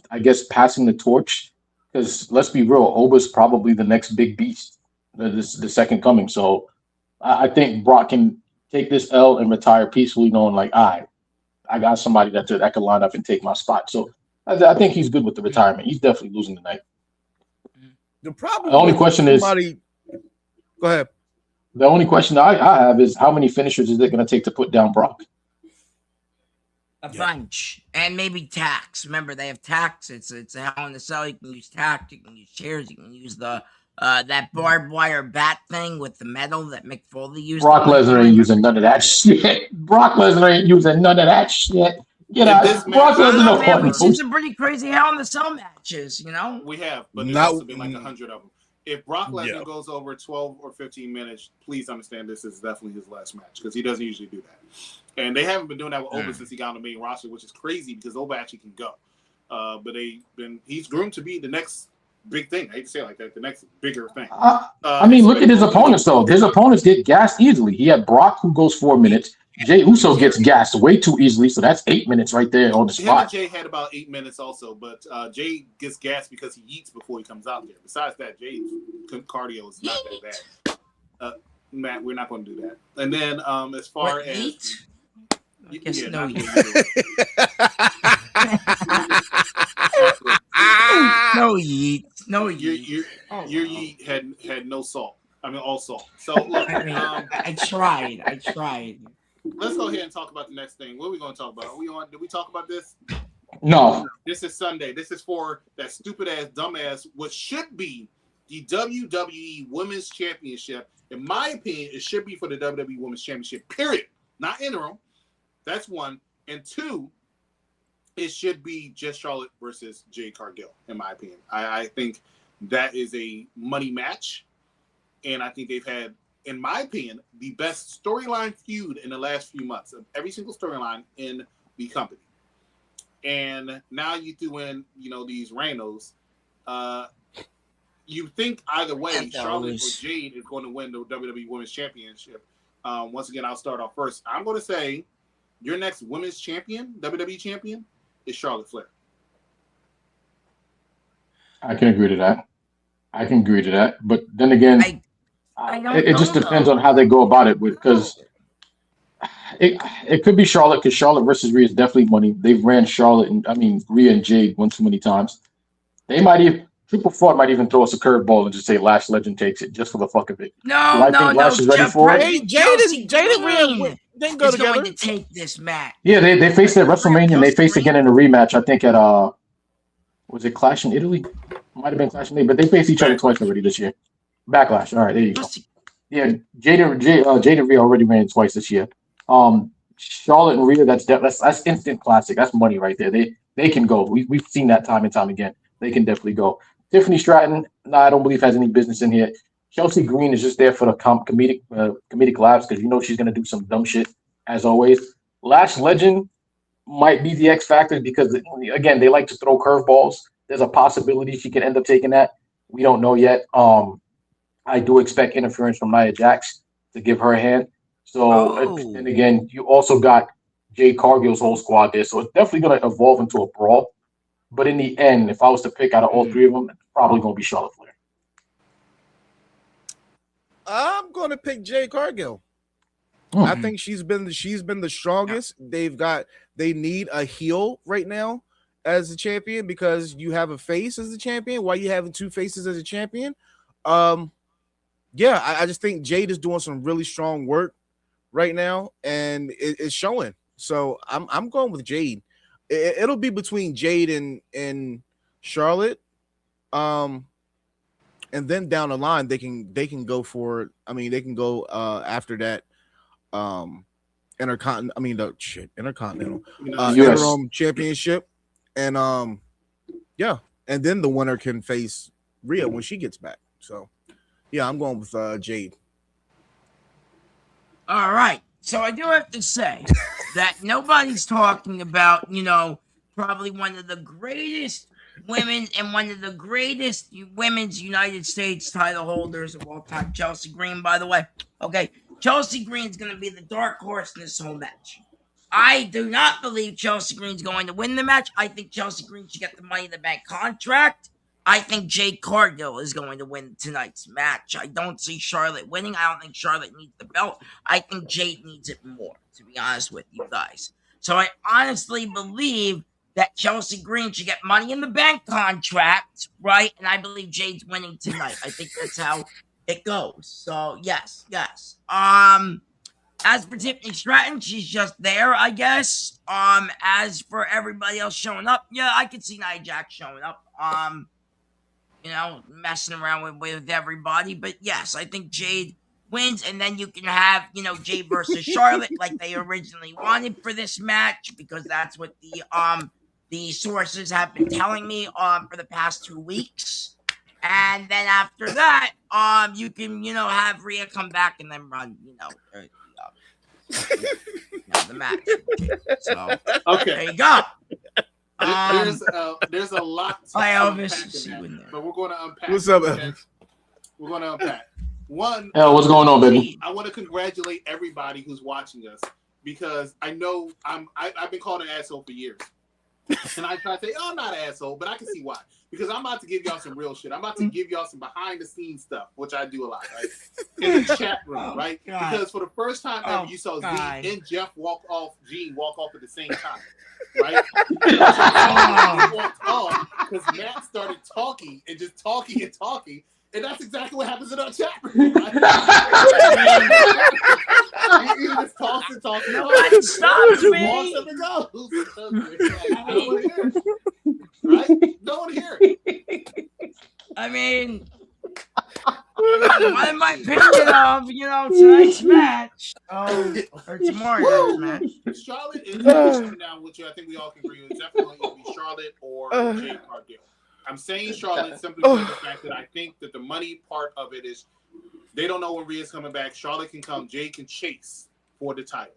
passing the torch. Because let's be real, Oba's probably the next big beast, the second coming. So I think Brock can take this L and retire peacefully, knowing I got somebody that can line up and take my spot. So I think he's good with the retirement. He's definitely losing tonight. The only question is, go ahead. The only question I have is how many finishers is it going to take to put down Brock? A bunch. And maybe tax. Remember, they have tax. It's a Hell in a Cell. You can use tax. You can use chairs. You can use the that barbed wire bat thing with the metal that Mick Foley used. Brock Lesnar ain't using none of that shit. Brock Lesnar ain't using none of that shit. Get out. Brock Lesnar. We've seen some pretty crazy Hell in a Cell matches, We have, but there's also been 100 of them. If Brock Lesnar goes over 12 or 15 minutes, please understand this is definitely his last match because he doesn't usually do that. And they haven't been doing that with Oba since he got on the main roster, which is crazy because Oba actually can go. But he's groomed to be the next big thing. I hate to say it like that, the next bigger thing. Look at his opponents, though. His opponents get gassed easily. He had Brock, who goes 4 minutes. Jay Uso gets gassed way too easily, so that's 8 minutes right there on the spot. Jay had about 8 minutes also, but Jay gets gassed because he eats before he comes out there. Besides that, Jay's cardio is not that bad. Matt, we're not going to do that. And then as far as... Eat? I guess no yeet. No yeet. No yeet. Your yeet had no salt. All salt. So look, I tried. Let's go ahead and talk about the next thing. What are we going to talk about? Did we talk about this? No. This is Sunday. This is for that stupid ass, dumb ass, what should be the WWE Women's Championship. In my opinion, it should be for the WWE Women's Championship, period. Not interim. That's one. And two, it should be just Charlotte versus Jade Cargill, in my opinion. I think that is a money match. And I think they've had, in my opinion, the best storyline feud in the last few months of every single storyline in the company. And now you threw in, these Rhinos. You think either way, Charlotte or Jade is going to win the WWE Women's Championship. Once again, I'll start off first. I'm going to say your next women's champion, WWE champion, is Charlotte Flair. I can agree to that. But then again, I don't it just know depends though. on how they go about it. Because it could be Charlotte, because Charlotte versus Rhea is definitely money. They've ran Charlotte and Rhea and Jade one too many times. They might even Triple Fraud might even throw us a curveball and just say Lash Legend takes it just for the fuck of it. Do No, I no, think no. Lash is ready for it? President Jade Chelsea and Rhea Green didn't go is together. going to take this match. Yeah, they faced at WrestleMania and they Chelsea faced Green. again in a rematch. I think at was it Clash in Italy? Might have been Clash in Italy, but they faced each other twice already this year. Backlash. All right, there you go. Chelsea- Yeah, Jade and Rhea already ran twice this year. Charlotte and Rhea, that's instant classic. That's money right there. They can go. We've seen that time and time again. They can definitely go. Tiffany Stratton, I don't believe has any business in here. Chelsea Green is just there for the comedic laughs because she's gonna do some dumb shit as always. Lash Legend might be the X factor because again they like to throw curveballs. There's a possibility she could end up taking that. We don't know yet. I do expect interference from Nia Jax to give her a hand. So and again, you also got Jade Cargill's whole squad there, so it's definitely gonna evolve into a brawl. But in the end, if I was to pick out of all three of them, it's probably gonna be Charlotte Flair. I'm gonna pick Jade Cargill. I think she's been the strongest. They need a heel right now as a champion because you have a face as a champion. Why you having two faces as a champion? I just think Jade is doing some really strong work right now, and it's showing. So I'm going with Jade. It'll be between Jade and Charlotte. And then down the line they can go for. I mean, they can go after that. Intercontinental interim championship, and and then the winner can face Rhea when she gets back. So yeah, I'm going with Jade. All right. So I do have to say that nobody's talking about, probably one of the greatest women and one of the greatest women's United States title holders of all time, Chelsea Green, by the way. Okay. Chelsea Green's going to be the dark horse in this whole match. I do not believe Chelsea Green's going to win the match. I think Chelsea Green should get the Money in the Bank contract. I think Jade Cargill is going to win tonight's match. I don't see Charlotte winning. I don't think Charlotte needs the belt. I think Jade needs it more, to be honest with you guys. So I honestly believe that Chelsea Green should get Money in the Bank contract, right? And I believe Jade's winning tonight. I think that's how it goes. So yes. As for Tiffany Stratton, she's just there, I guess. As for everybody else showing up, yeah, I could see Nia Jax showing up. Messing around with everybody. But yes, I think Jade wins, and then you can have, Jade versus Charlotte like they originally wanted for this match, because that's what the sources have been telling me for the past 2 weeks. And then after that, you can, have Rhea come back and then run, the match. So okay, there you go. There's a lot to Elvis, unpack in that, but we're going to unpack. What's up, Elvis? We're going to unpack. One, what's going on, baby? I want to congratulate everybody who's watching us, because I know I've been called an asshole for years. And I try to say, I'm not an asshole, but I can see why. Because I'm about to give y'all some real shit. I'm about to give y'all some behind the scenes stuff, which I do a lot, right? In the chat room, right? God. Because for the first time ever, you saw God. Z and Gene walk off at the same time, right? He walked off because Matt started talking and just talking and talking. And that's exactly what happens in our chat room, right? He just talks and talks and talks. Nobody stops me. Walks up and goes. I don't want to hear it. Right? No one hear it. I mean, what am I picking of, tonight's match? Or tomorrow's match. Charlotte is coming down with you. I think we all can agree with. Definitely it'll be Charlotte or Jade Cargill. I'm saying Charlotte simply for the fact that I think that the money part of it is they don't know when Rhea's coming back. Charlotte can come. Jade can chase for the title.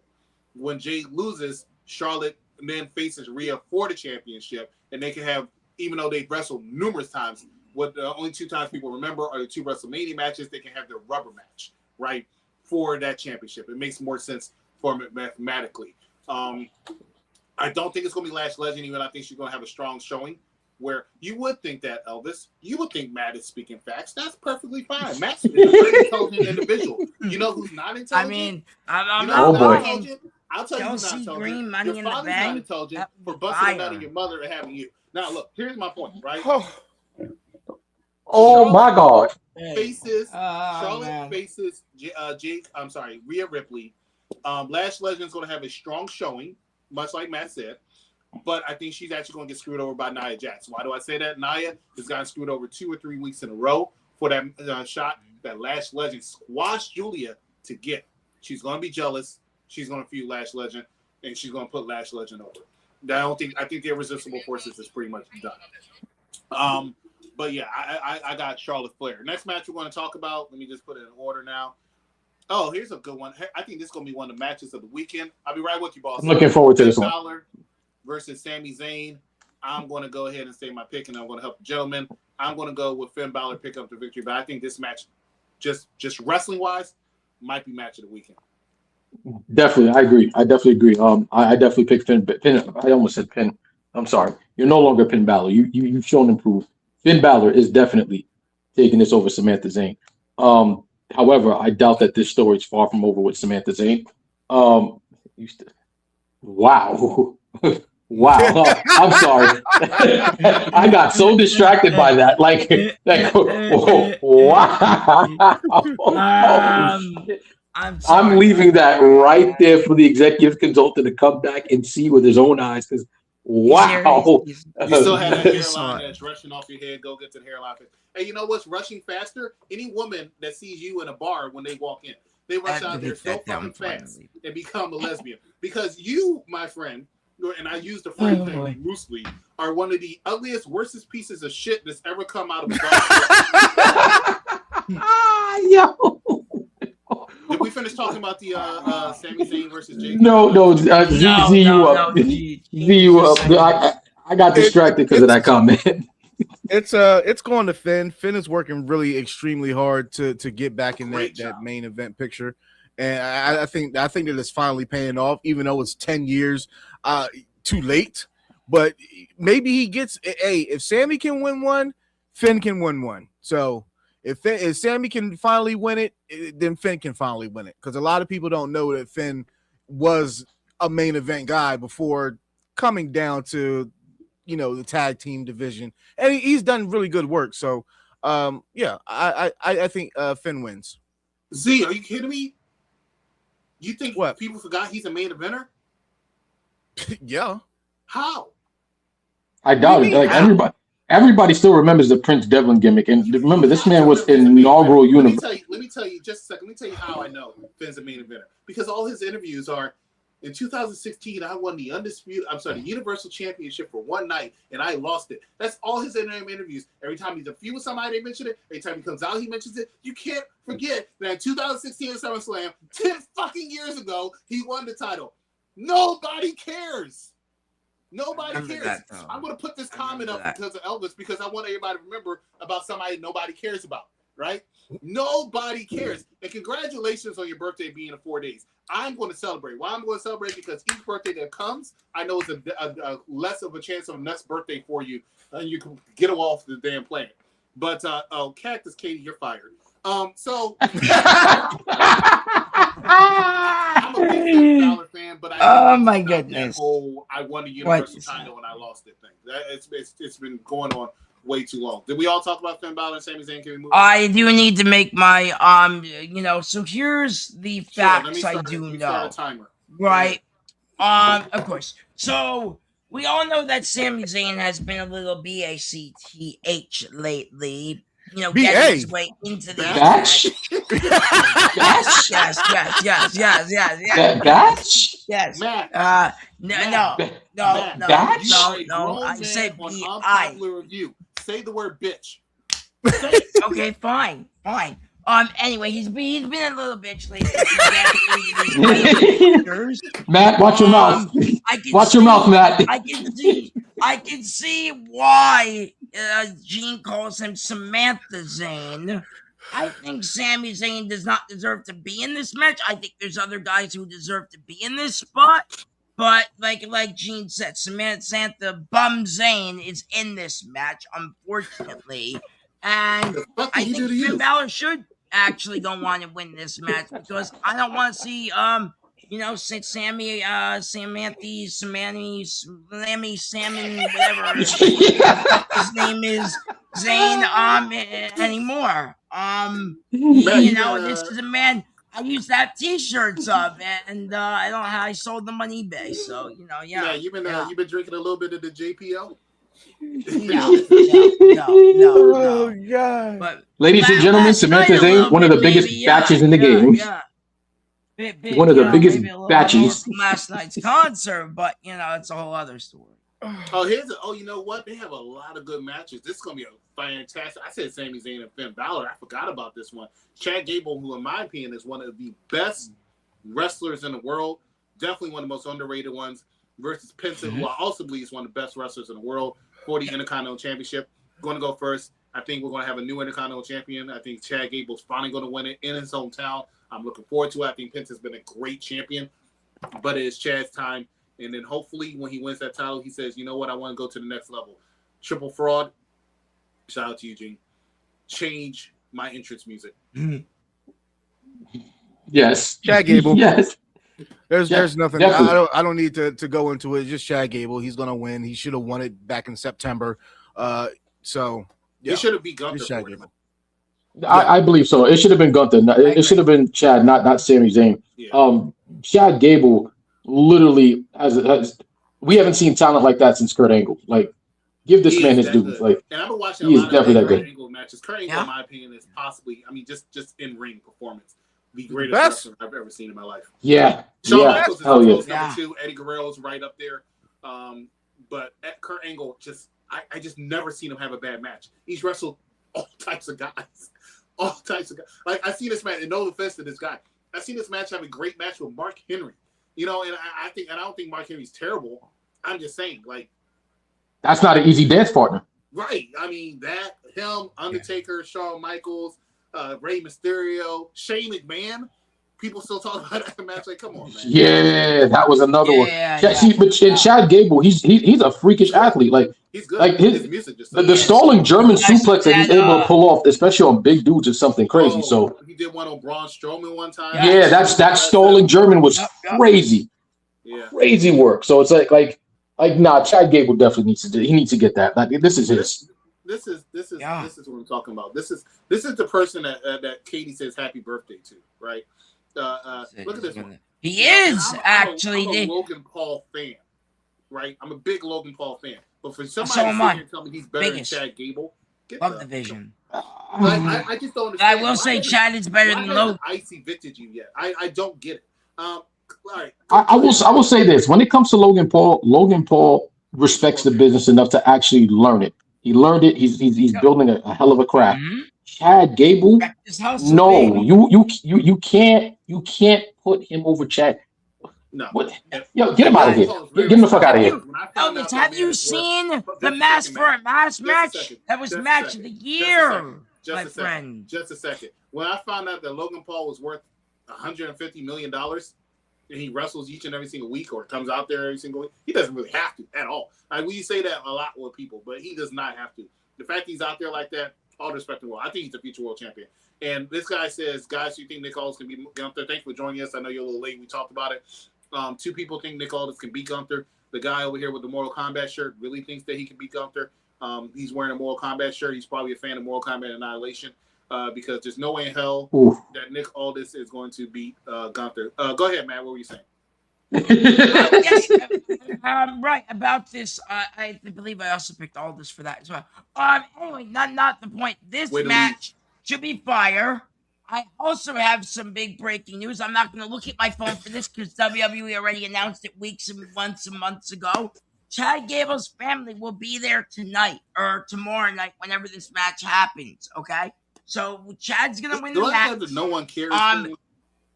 When Jade loses, Charlotte then faces Rhea for the championship, and they can have, even though they've wrestled numerous times, what the only 2 times people remember are the 2 WrestleMania matches, they can have their rubber match, right, for that championship. It makes more sense for them mathematically. I don't think it's going to be Lash Legend, even I think she's going to have a strong showing. Where you would think that, Elvis, you would think Matt is speaking facts. That's perfectly fine. Matt is a very intelligent individual. You know who's not intelligent? I mean, I'm not boy. intelligent? I'll tell you who's not Chelsea intelligent. Green, Money Your in the father's Bank, not intelligent for that busting a nut fire. in your mother and having you. Now, look, here's my point, right? Oh my God. Charlotte faces Rhea Ripley. Lash Legend's going to have a strong showing, much like Matt said. But I think she's actually going to get screwed over by Nia Jax. Why do I say that? Nia has gotten screwed over 2 or 3 weeks in a row for that shot that Lash Legend squashed Julia to get. She's going to be jealous. She's going to feud Lash Legend, and she's going to put Lash Legend over. I think the Irresistible Forces is pretty much done. But yeah, I got Charlotte Flair. Next match we're going to talk about. Let me just put it in order now. Oh, here's a good one. I think this is going to be one of the matches of the weekend. I'll be right with you, boss. I'm looking forward to this one. Balor versus Sami Zayn. I'm going to go ahead and say my pick, and I'm going to help the gentleman. I'm going to go with Finn Balor pick up the victory, but I think this match, just wrestling wise, might be match of the weekend. Definitely, I agree. I definitely agree. I definitely picked Finn. I almost said Finn. I'm sorry. You're no longer Finn Balor. You've shown improved. Finn Balor is definitely taking this over Samantha Zayn. However, I doubt that this story is far from over with Samantha Zayn. Wow. Wow. I'm sorry. I got so distracted by that. Wow. I'm leaving that right there for the executive consultant to come back and see with his own eyes. Because wow. You still have that hairline that's rushing off your head. Go get to the hairline. Hey, you know what's rushing faster? Any woman that sees you in a bar when they walk in, they rush out there so fucking fast and become a lesbian. Because you, my friend, and I use the phrase loosely, are one of the ugliest, worstest pieces of shit that's ever come out of a bar. Yo. Did we finish talking about the Sami Zayn versus Jake? No. Z you up. I got distracted because of that comment. It's going to Finn. Finn is working really extremely hard to get back in that main event picture. And I think that it's finally paying off, even though it's 10 years too late. But maybe he gets if Sammy can win one, Finn can win one. So if Sammy can finally win it, then Finn can finally win it. Because a lot of people don't know that Finn was a main event guy before coming down to the tag team division, and he's done really good work. So I think Finn wins. Z, are you kidding me? You think what? People forgot he's a main eventer? Yeah. How? I doubt it. Like everybody still remembers the Prince Devlin gimmick, and remember this man was inaugural universe. Let me tell you just a second. Let me tell you how I know Finn's a main eventer, because all his interviews are. In 2016, I won the Universal Championship for one night, and I lost it. That's all his interviews. Every time he's a feud with somebody, they mention it. Every time he comes out, he mentions it. You can't forget that in 2016 at Summerslam, 10 fucking years ago, he won the title. Nobody cares. Nobody cares. I'm going to put this comment up because of Elvis, because I want everybody to remember about somebody nobody cares about, right? Nobody cares. And congratulations on your birthday being in 4 days. I'm going to celebrate. Why I'm going to celebrate? Because each birthday that comes, I know it's a less of a chance of a next birthday for you. And you can get them off the damn planet. But, Cactus Katie, you're fired. So I'm a big Finn Balor fan, but my goodness, I won the Universal title and I lost it thing. It's been going on way too long. Did we all talk about Finn Balor and Sami Zayn? Can we move on? I do need to make my so here's the facts I do know. Start a timer. Right. Of course. So we all know that Sami Zayn has been a little BACTH lately. Getting his way into the match. Yes. Yes. Matt. No. I said B-I. Say the word bitch. Okay, fine. Anyway, he's been a little bitch lately. Matt, watch your mouth. Watch your mouth, Matt. I can see why Gene calls him Samantha Zayn. I think Sami Zayn does not deserve to be in this match. I think there's other guys who deserve to be in this spot. But like Gene said, Samantha Bum Zayn is in this match, unfortunately. And What I did he do think to you? Finn Balor should actually go on and win this match because I don't want to see Sammy Salmon, whatever the fuck his name is, Zayn anymore. This is a man I used to have T-shirts of, and I don't know how I sold them on eBay. So yeah. Now you've been drinking a little bit of the JPO. No. Oh God! But Ladies and gentlemen, last Samantha night a Zayn, little one of bit, the biggest maybe, batches in the game. Yeah. One of the biggest maybe a little batches. from last night's concert, but it's a whole other story. You know what? They have a lot of good matches. This is gonna be a fantastic. I said Sami Zayn and Finn Balor. I forgot about this one. Chad Gable, who in my opinion is one of the best wrestlers in the world, definitely one of the most underrated ones, versus Penta, who I also believe is one of the best wrestlers in the world for the Intercontinental Championship. Going to go first. I think we're going to have a new Intercontinental Champion. I think Chad Gable's finally going to win it in his hometown. I'm looking forward to it. I think Penta's been a great champion, but it is Chad's time. And then hopefully when he wins that title, he says, you know what, I want to go to the next level. Triple Fraud, shout out to Eugene, change my entrance music. Yes. Chad Gable. Yes. There's nothing. Definitely. I don't need to go into it. Just Chad Gable. He's gonna win. He should have won it back in September. So yeah. He should have beat Gunther. Chad Gable. I believe so. It should have been Gunther. It should have been Chad, not Sami Zayn. Yeah. Chad Gable literally has we haven't seen talent like that since Kurt Angle. Like, give this man his due. Like, and I've been watching he a is lot definitely of that Kurt good. Angle matches. Kurt Angle, in my opinion, is possibly, just in ring performance, the greatest Best wrestler I've ever seen in my life. Yeah. Shawn Yeah. Michaels is Hell close yeah. number 2. Eddie Guerrero's right up there. But at Kurt Angle, I just never seen him have a bad match. He's wrestled all types of guys. All types of guys. Like, I see this match, and no offense to this guy, I see this match have a great match with Mark Henry. And I don't think Mark Henry's terrible. I'm just saying, like, That's not an easy dance partner. right. I mean, him, Undertaker, Shawn Michaels, Rey Mysterio, Shane McMahon. People still talk about that match. Like, come on, man. Yeah, that was another one. Yeah. Chad Gable, he's a freakish athlete. Like, he's good. Like his music just the stalling German suplex that he's able to pull off, especially on big dudes, is something crazy. So he did one on Braun Strowman one time. yeah, that stalling German was crazy. Yeah. Crazy work. So it's like nah, Chad Gable definitely needs to get that. Like, this is his. This is what I'm talking about. This is the person that Katie says happy birthday to, right? Look at this one. He is actually I'm a Logan Paul fan, right? I'm a big Logan Paul fan. But for somebody So to am sit I. here and tell me he's better than Chad Gable, Love the vision. I just don't But I understand. will say Chad is better than Logan. Icy vintage you yet? I don't get it. All right. I will say this: when it comes to Logan Paul respects the business enough to actually learn it. He learned it. He's building a hell of a craft. Mm-hmm. Chad Gable, no, you can't put him over Chad. No. What? Yo, get him out of here. Get him the fuck out of here. Elvis, have you seen the Mask for a Mask match? That was match of the year, my friend. Just a second. When I found out that Logan Paul was worth $150 million and he wrestles each and every single week or comes out there every single week, he doesn't really have to at all. Like, we say that a lot with people, but he does not have to. The fact he's out there like that, all the respect in the world. I think he's a future world champion. And this guy says, guys, you think Nick Aldis can beat Gunther? Thanks for joining us. I know you're a little late. We talked about it. 2 people think Nick Aldis can beat Gunther. The guy over here with the Mortal Kombat shirt really thinks that he can beat Gunther. He's wearing a Mortal Kombat shirt. He's probably a fan of Mortal Kombat Annihilation because there's no way in hell that Nick Aldis is going to beat Gunther. Go ahead, Matt. What were you saying? Yes, right about this. I believe I also picked Aldis for that as well. Anyway, not the point. This match should be fire. I also have some big breaking news. I'm not going to look at my phone for this because WWE already announced it weeks and months ago. Chad Gable's family will be there tonight or tomorrow night whenever this match happens. Okay, so Chad's going to win the match. No one cares.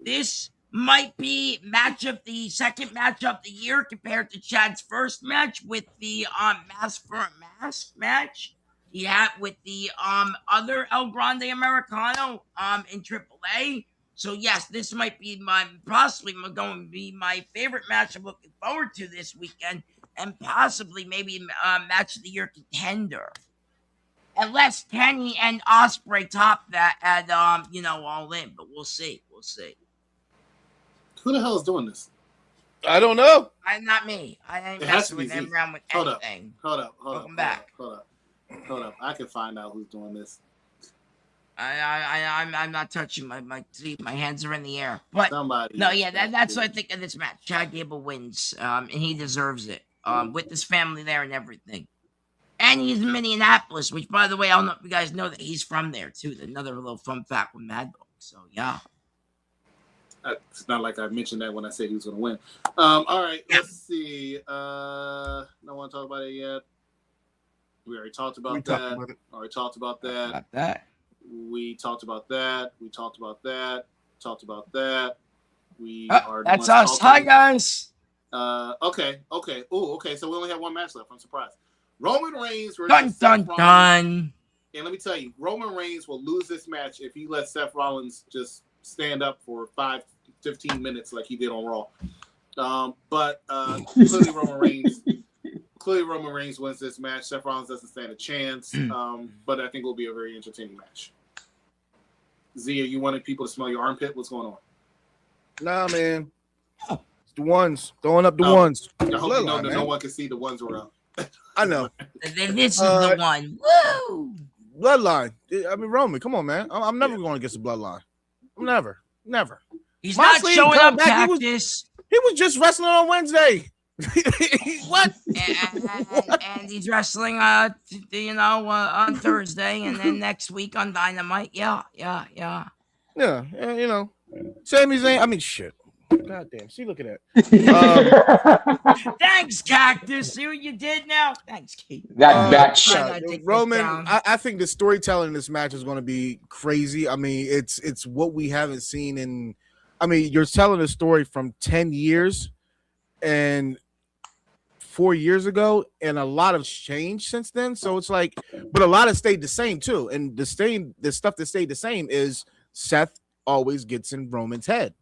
This might be second match of the year compared to Chad's first match with the Mask for a Mask match. Yeah, with the other El Grande Americano in AAA. So yes, this might be possibly going to be my favorite match I'm looking forward to this weekend, and possibly maybe match of the year contender. Unless Kenny and Osprey top that at All In, but we'll see. We'll see. Who the hell is doing this? I don't know. Not me. I ain't It has to messing be with Z. them around with Hold up. anything. Hold up. Welcome back. Hold up. I can find out who's doing this. I'm not touching my teeth. My hands are in the air. But Somebody. no, yeah, that's what I think of this match. Chad Gable wins, and he deserves it. With his family there and everything. And he's in Minneapolis, which, by the way, I don't know if you guys know that he's from there too. Another little fun fact with Mad Dog. So yeah. It's not like I mentioned that when I said he was going to win. All right, let's see. No one talked about it yet. We already talked about that. Already talked about that. We talked about that. We talked about that. Talked about that. We are. That's us. Hi guys. Okay. Oh, okay. So we only have one match left. I'm surprised. Roman Reigns versus Dun Seth dun Rollins. dun. And let me tell you, Roman Reigns will lose this match if he lets Seth Rollins just stand up for 15 minutes like he did on Raw. But clearly Roman Reigns wins this match. Seth Rollins doesn't stand a chance. But I think it will be a very entertaining match. Zia, you wanted people to smell your armpit? What's going on? Nah, man. It's the ones. Throwing up the ones. I hope you know that no one can see the ones were up. I know. This is the one. Woo! Bloodline. I mean, Roman, come on, man. I'm never going against the bloodline. Never. He's Moxley not showing up, back. Cactus. He was just wrestling on Wednesday. What? And he's wrestling, on Thursday, and then next week on Dynamite. Yeah. Yeah, Sami Zayn. I mean, shit. God damn. See, look at that. Thanks, Cactus. See what you did now? Thanks, Keith. That batch. Roman, I think the storytelling in this match is going to be crazy. I mean, it's what we haven't seen in. I mean, you're telling a story from 10 years and 4 years ago, and a lot has changed since then. So it's like, but a lot has stayed the same too. And the stuff that stayed the same is Seth always gets in Roman's head.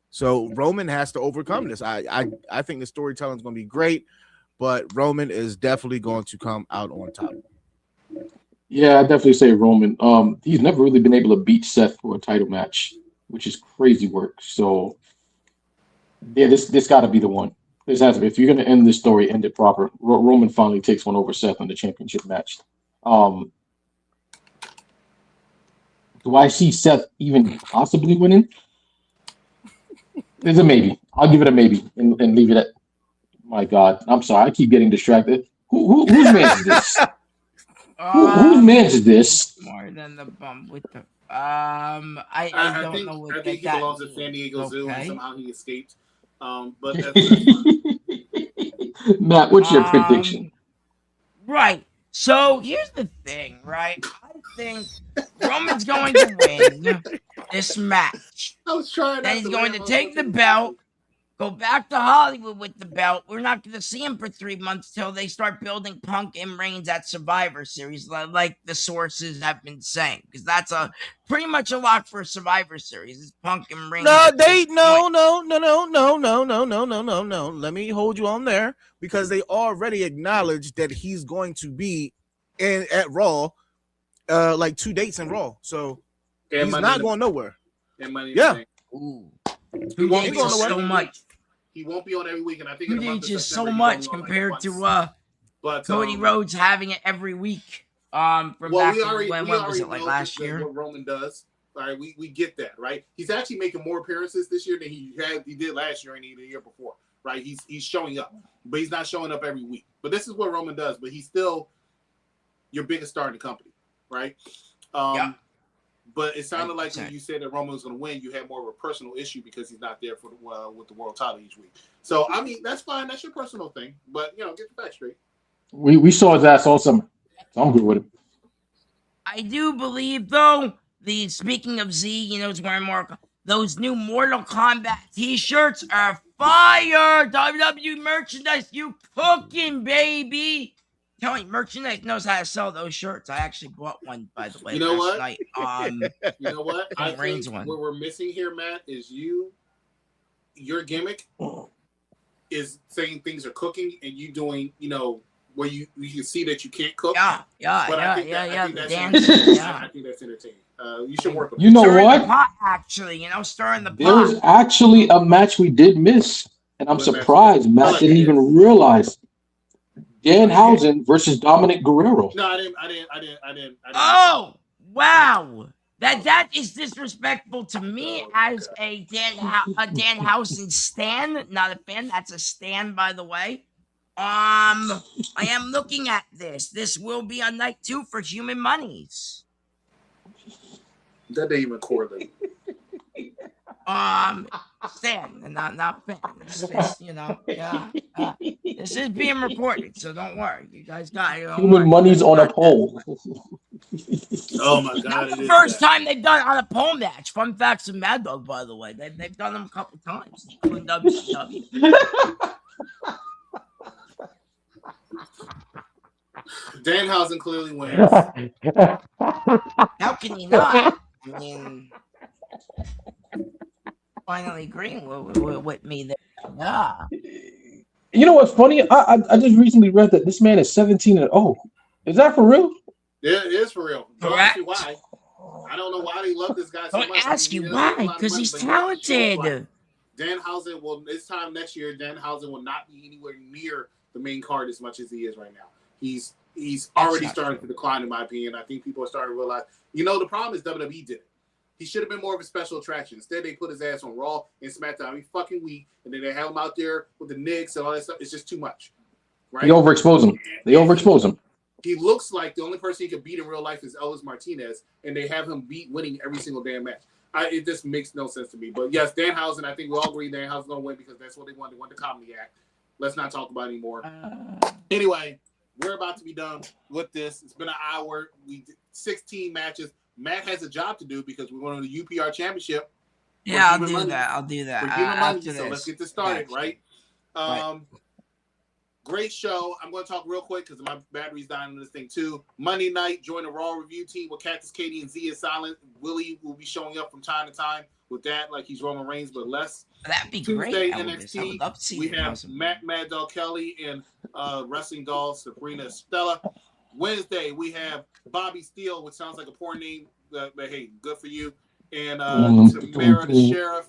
So Roman has to overcome this. I think the storytelling is going to be great, but Roman is definitely going to come out on top. Yeah, I definitely say Roman. He's never really been able to beat Seth for a title match, which is crazy work. So yeah, this got to be the one. This has to be. If you're going to end this story, end it proper. Roman finally takes one over Seth in the championship match. Do I see Seth even possibly winning? It's a maybe. I'll give it a maybe and leave it at. My God, I'm sorry. I keep getting distracted. Whose man is this? Whose man is this? More than the bump with the. I don't know what I think he belongs at San Diego Zoo and somehow he escaped. But that's Matt, what's your prediction? Right. So here's the thing, right? I think Roman's going to win this match. I was trying. Then he's going to take the belt, go back to Hollywood with the belt. We're not going to see him for 3 months till they start building Punk and Reigns at Survivor Series, like the sources have been saying, because that's pretty much a lock for a Survivor Series. It's Punk and Reigns. No. Let me hold you on there because they already acknowledged that he's going to be at Raw, like 2 dates in Raw. So he's not going nowhere. Yeah. Ooh. He won't be on so much. He won't be on every week, and I think He just so much compared to Cody Rhodes having it every week. When was it, like last year? What Roman does. All right, we get that, right? He's actually making more appearances this year than he did last year and the year before, right? He's showing up, but he's not showing up every week. But this is what Roman does. But he's still your biggest star in the company, right? Yeah. But it sounded like when you said that Roman was going to win, you had more of a personal issue because he's not there for with the world title each week. So I mean, that's fine. That's your personal thing. But get the facts straight. We saw his ass all summer. So I'm good with it. I do believe though. Speaking of Z, he's wearing more. Those new Mortal Kombat T-shirts are fire. WWE merchandise, you cooking, baby. Tony, merchandise knows how to sell those shirts. I actually bought one, by the way, You know last what? night. You know what? I think Reigns one. what we're missing here, Matt, is your gimmick is saying things are cooking and you doing, where you can see that you can't cook. Yeah. I think The that's dancing, I think that's entertaining. You should work with You know stirring what? the pot, actually, stirring the There pot. was actually a match we did miss, and I'm What match surprised was that? Matt didn't even realize. Danhausen versus Dominic Guerrero. No, I didn't. Oh, wow. That is disrespectful to me as a Danhausen stan, not a fan. That's a stan, by the way. I am looking at this. This will be on night 2 for Human Monies. That didn't even correlate. Stan, not fan. This is being recorded, so don't worry. You guys got it. Human Money's on a pole. Oh my God! Not the first time they've done it on a pole match. Fun facts of Mad Dog, by the way. They've done them a couple times in WCW. Danhausen clearly wins. How can you not? I mean, finally agreeing with me there. Yeah. You know what's funny? I just recently read that this man is 17-0. Is that for real? Yeah, it is for real. Don't Correct. ask me why. I don't know why they love this guy so Don't much. ask you why, because he's talented. Danhausen will, this time next year, Danhausen will not be anywhere near the main card as much as he is right now. He's already starting to decline, in my opinion. I think people are starting to realize, the problem is WWE did it. He should have been more of a special attraction. Instead, they put his ass on Raw and SmackDown every fucking week, and then they have him out there with the Knicks and all that stuff. It's just too much. Right? They overexpose him. He looks like the only person he could beat in real life is Elvis Martinez, and they have him winning every single damn match. It just makes no sense to me. But yes, Danhausen, I think we all agree Danhausen's going to win because that's what they want. They want the comedy act. Let's not talk about it anymore. Anyway, we're about to be done with this. It's been an hour. We did 16 matches. Matt has a job to do because we're going to the UPR Championship. Yeah, I'll do that. For Human Money. So this. let's get this started, right? Great show. I'm going to talk real quick because my battery's dying on this thing too. Monday night, join the Raw review team with Cactus Katie and Z is Silent. Willie will be showing up from time to time with that, like he's Roman Reigns, but less. That'd be Tuesday, great. NXT, I would love to see we have Matt Mad Dog Kelly and Wrestling Doll Sabrina Stella. Wednesday, we have Bobby Steele, which sounds like a porn name, but hey, good for you. And Tamara the Sheriff,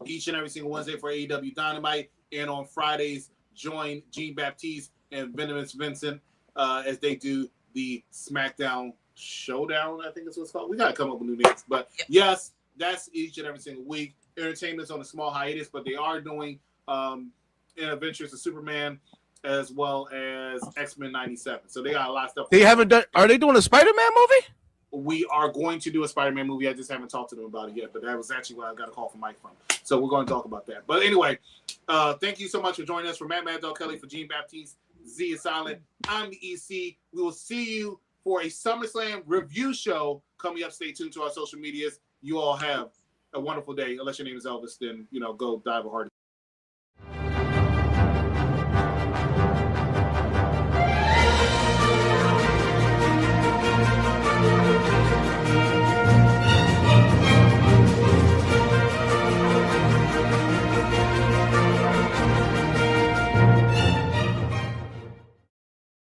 each and every single Wednesday for AEW Dynamite. And on Fridays, join Jean Baptiste and Venomous Vincent as they do the SmackDown Showdown, I think is what it's called. We got to come up with new names. But yes, that's each and every single week. Entertainment's on a small hiatus, but they are doing Adventures of Superman as well as X-Men 97. So they got a lot of stuff. They haven't done. Are they doing a Spider-Man movie? We are going to do a Spider-Man movie. I just haven't talked to them about it yet, but that was actually what I got a call from Mike from. So we're going to talk about that. But anyway, thank you so much for joining us. For Matt Mad Dog Kelly, for Jean Baptiste, Z is Silent. I'm the EC. We will see you for a SummerSlam review show coming up. Stay tuned to our social medias. You all have a wonderful day. Unless your name is Elvis, then go dive a hard.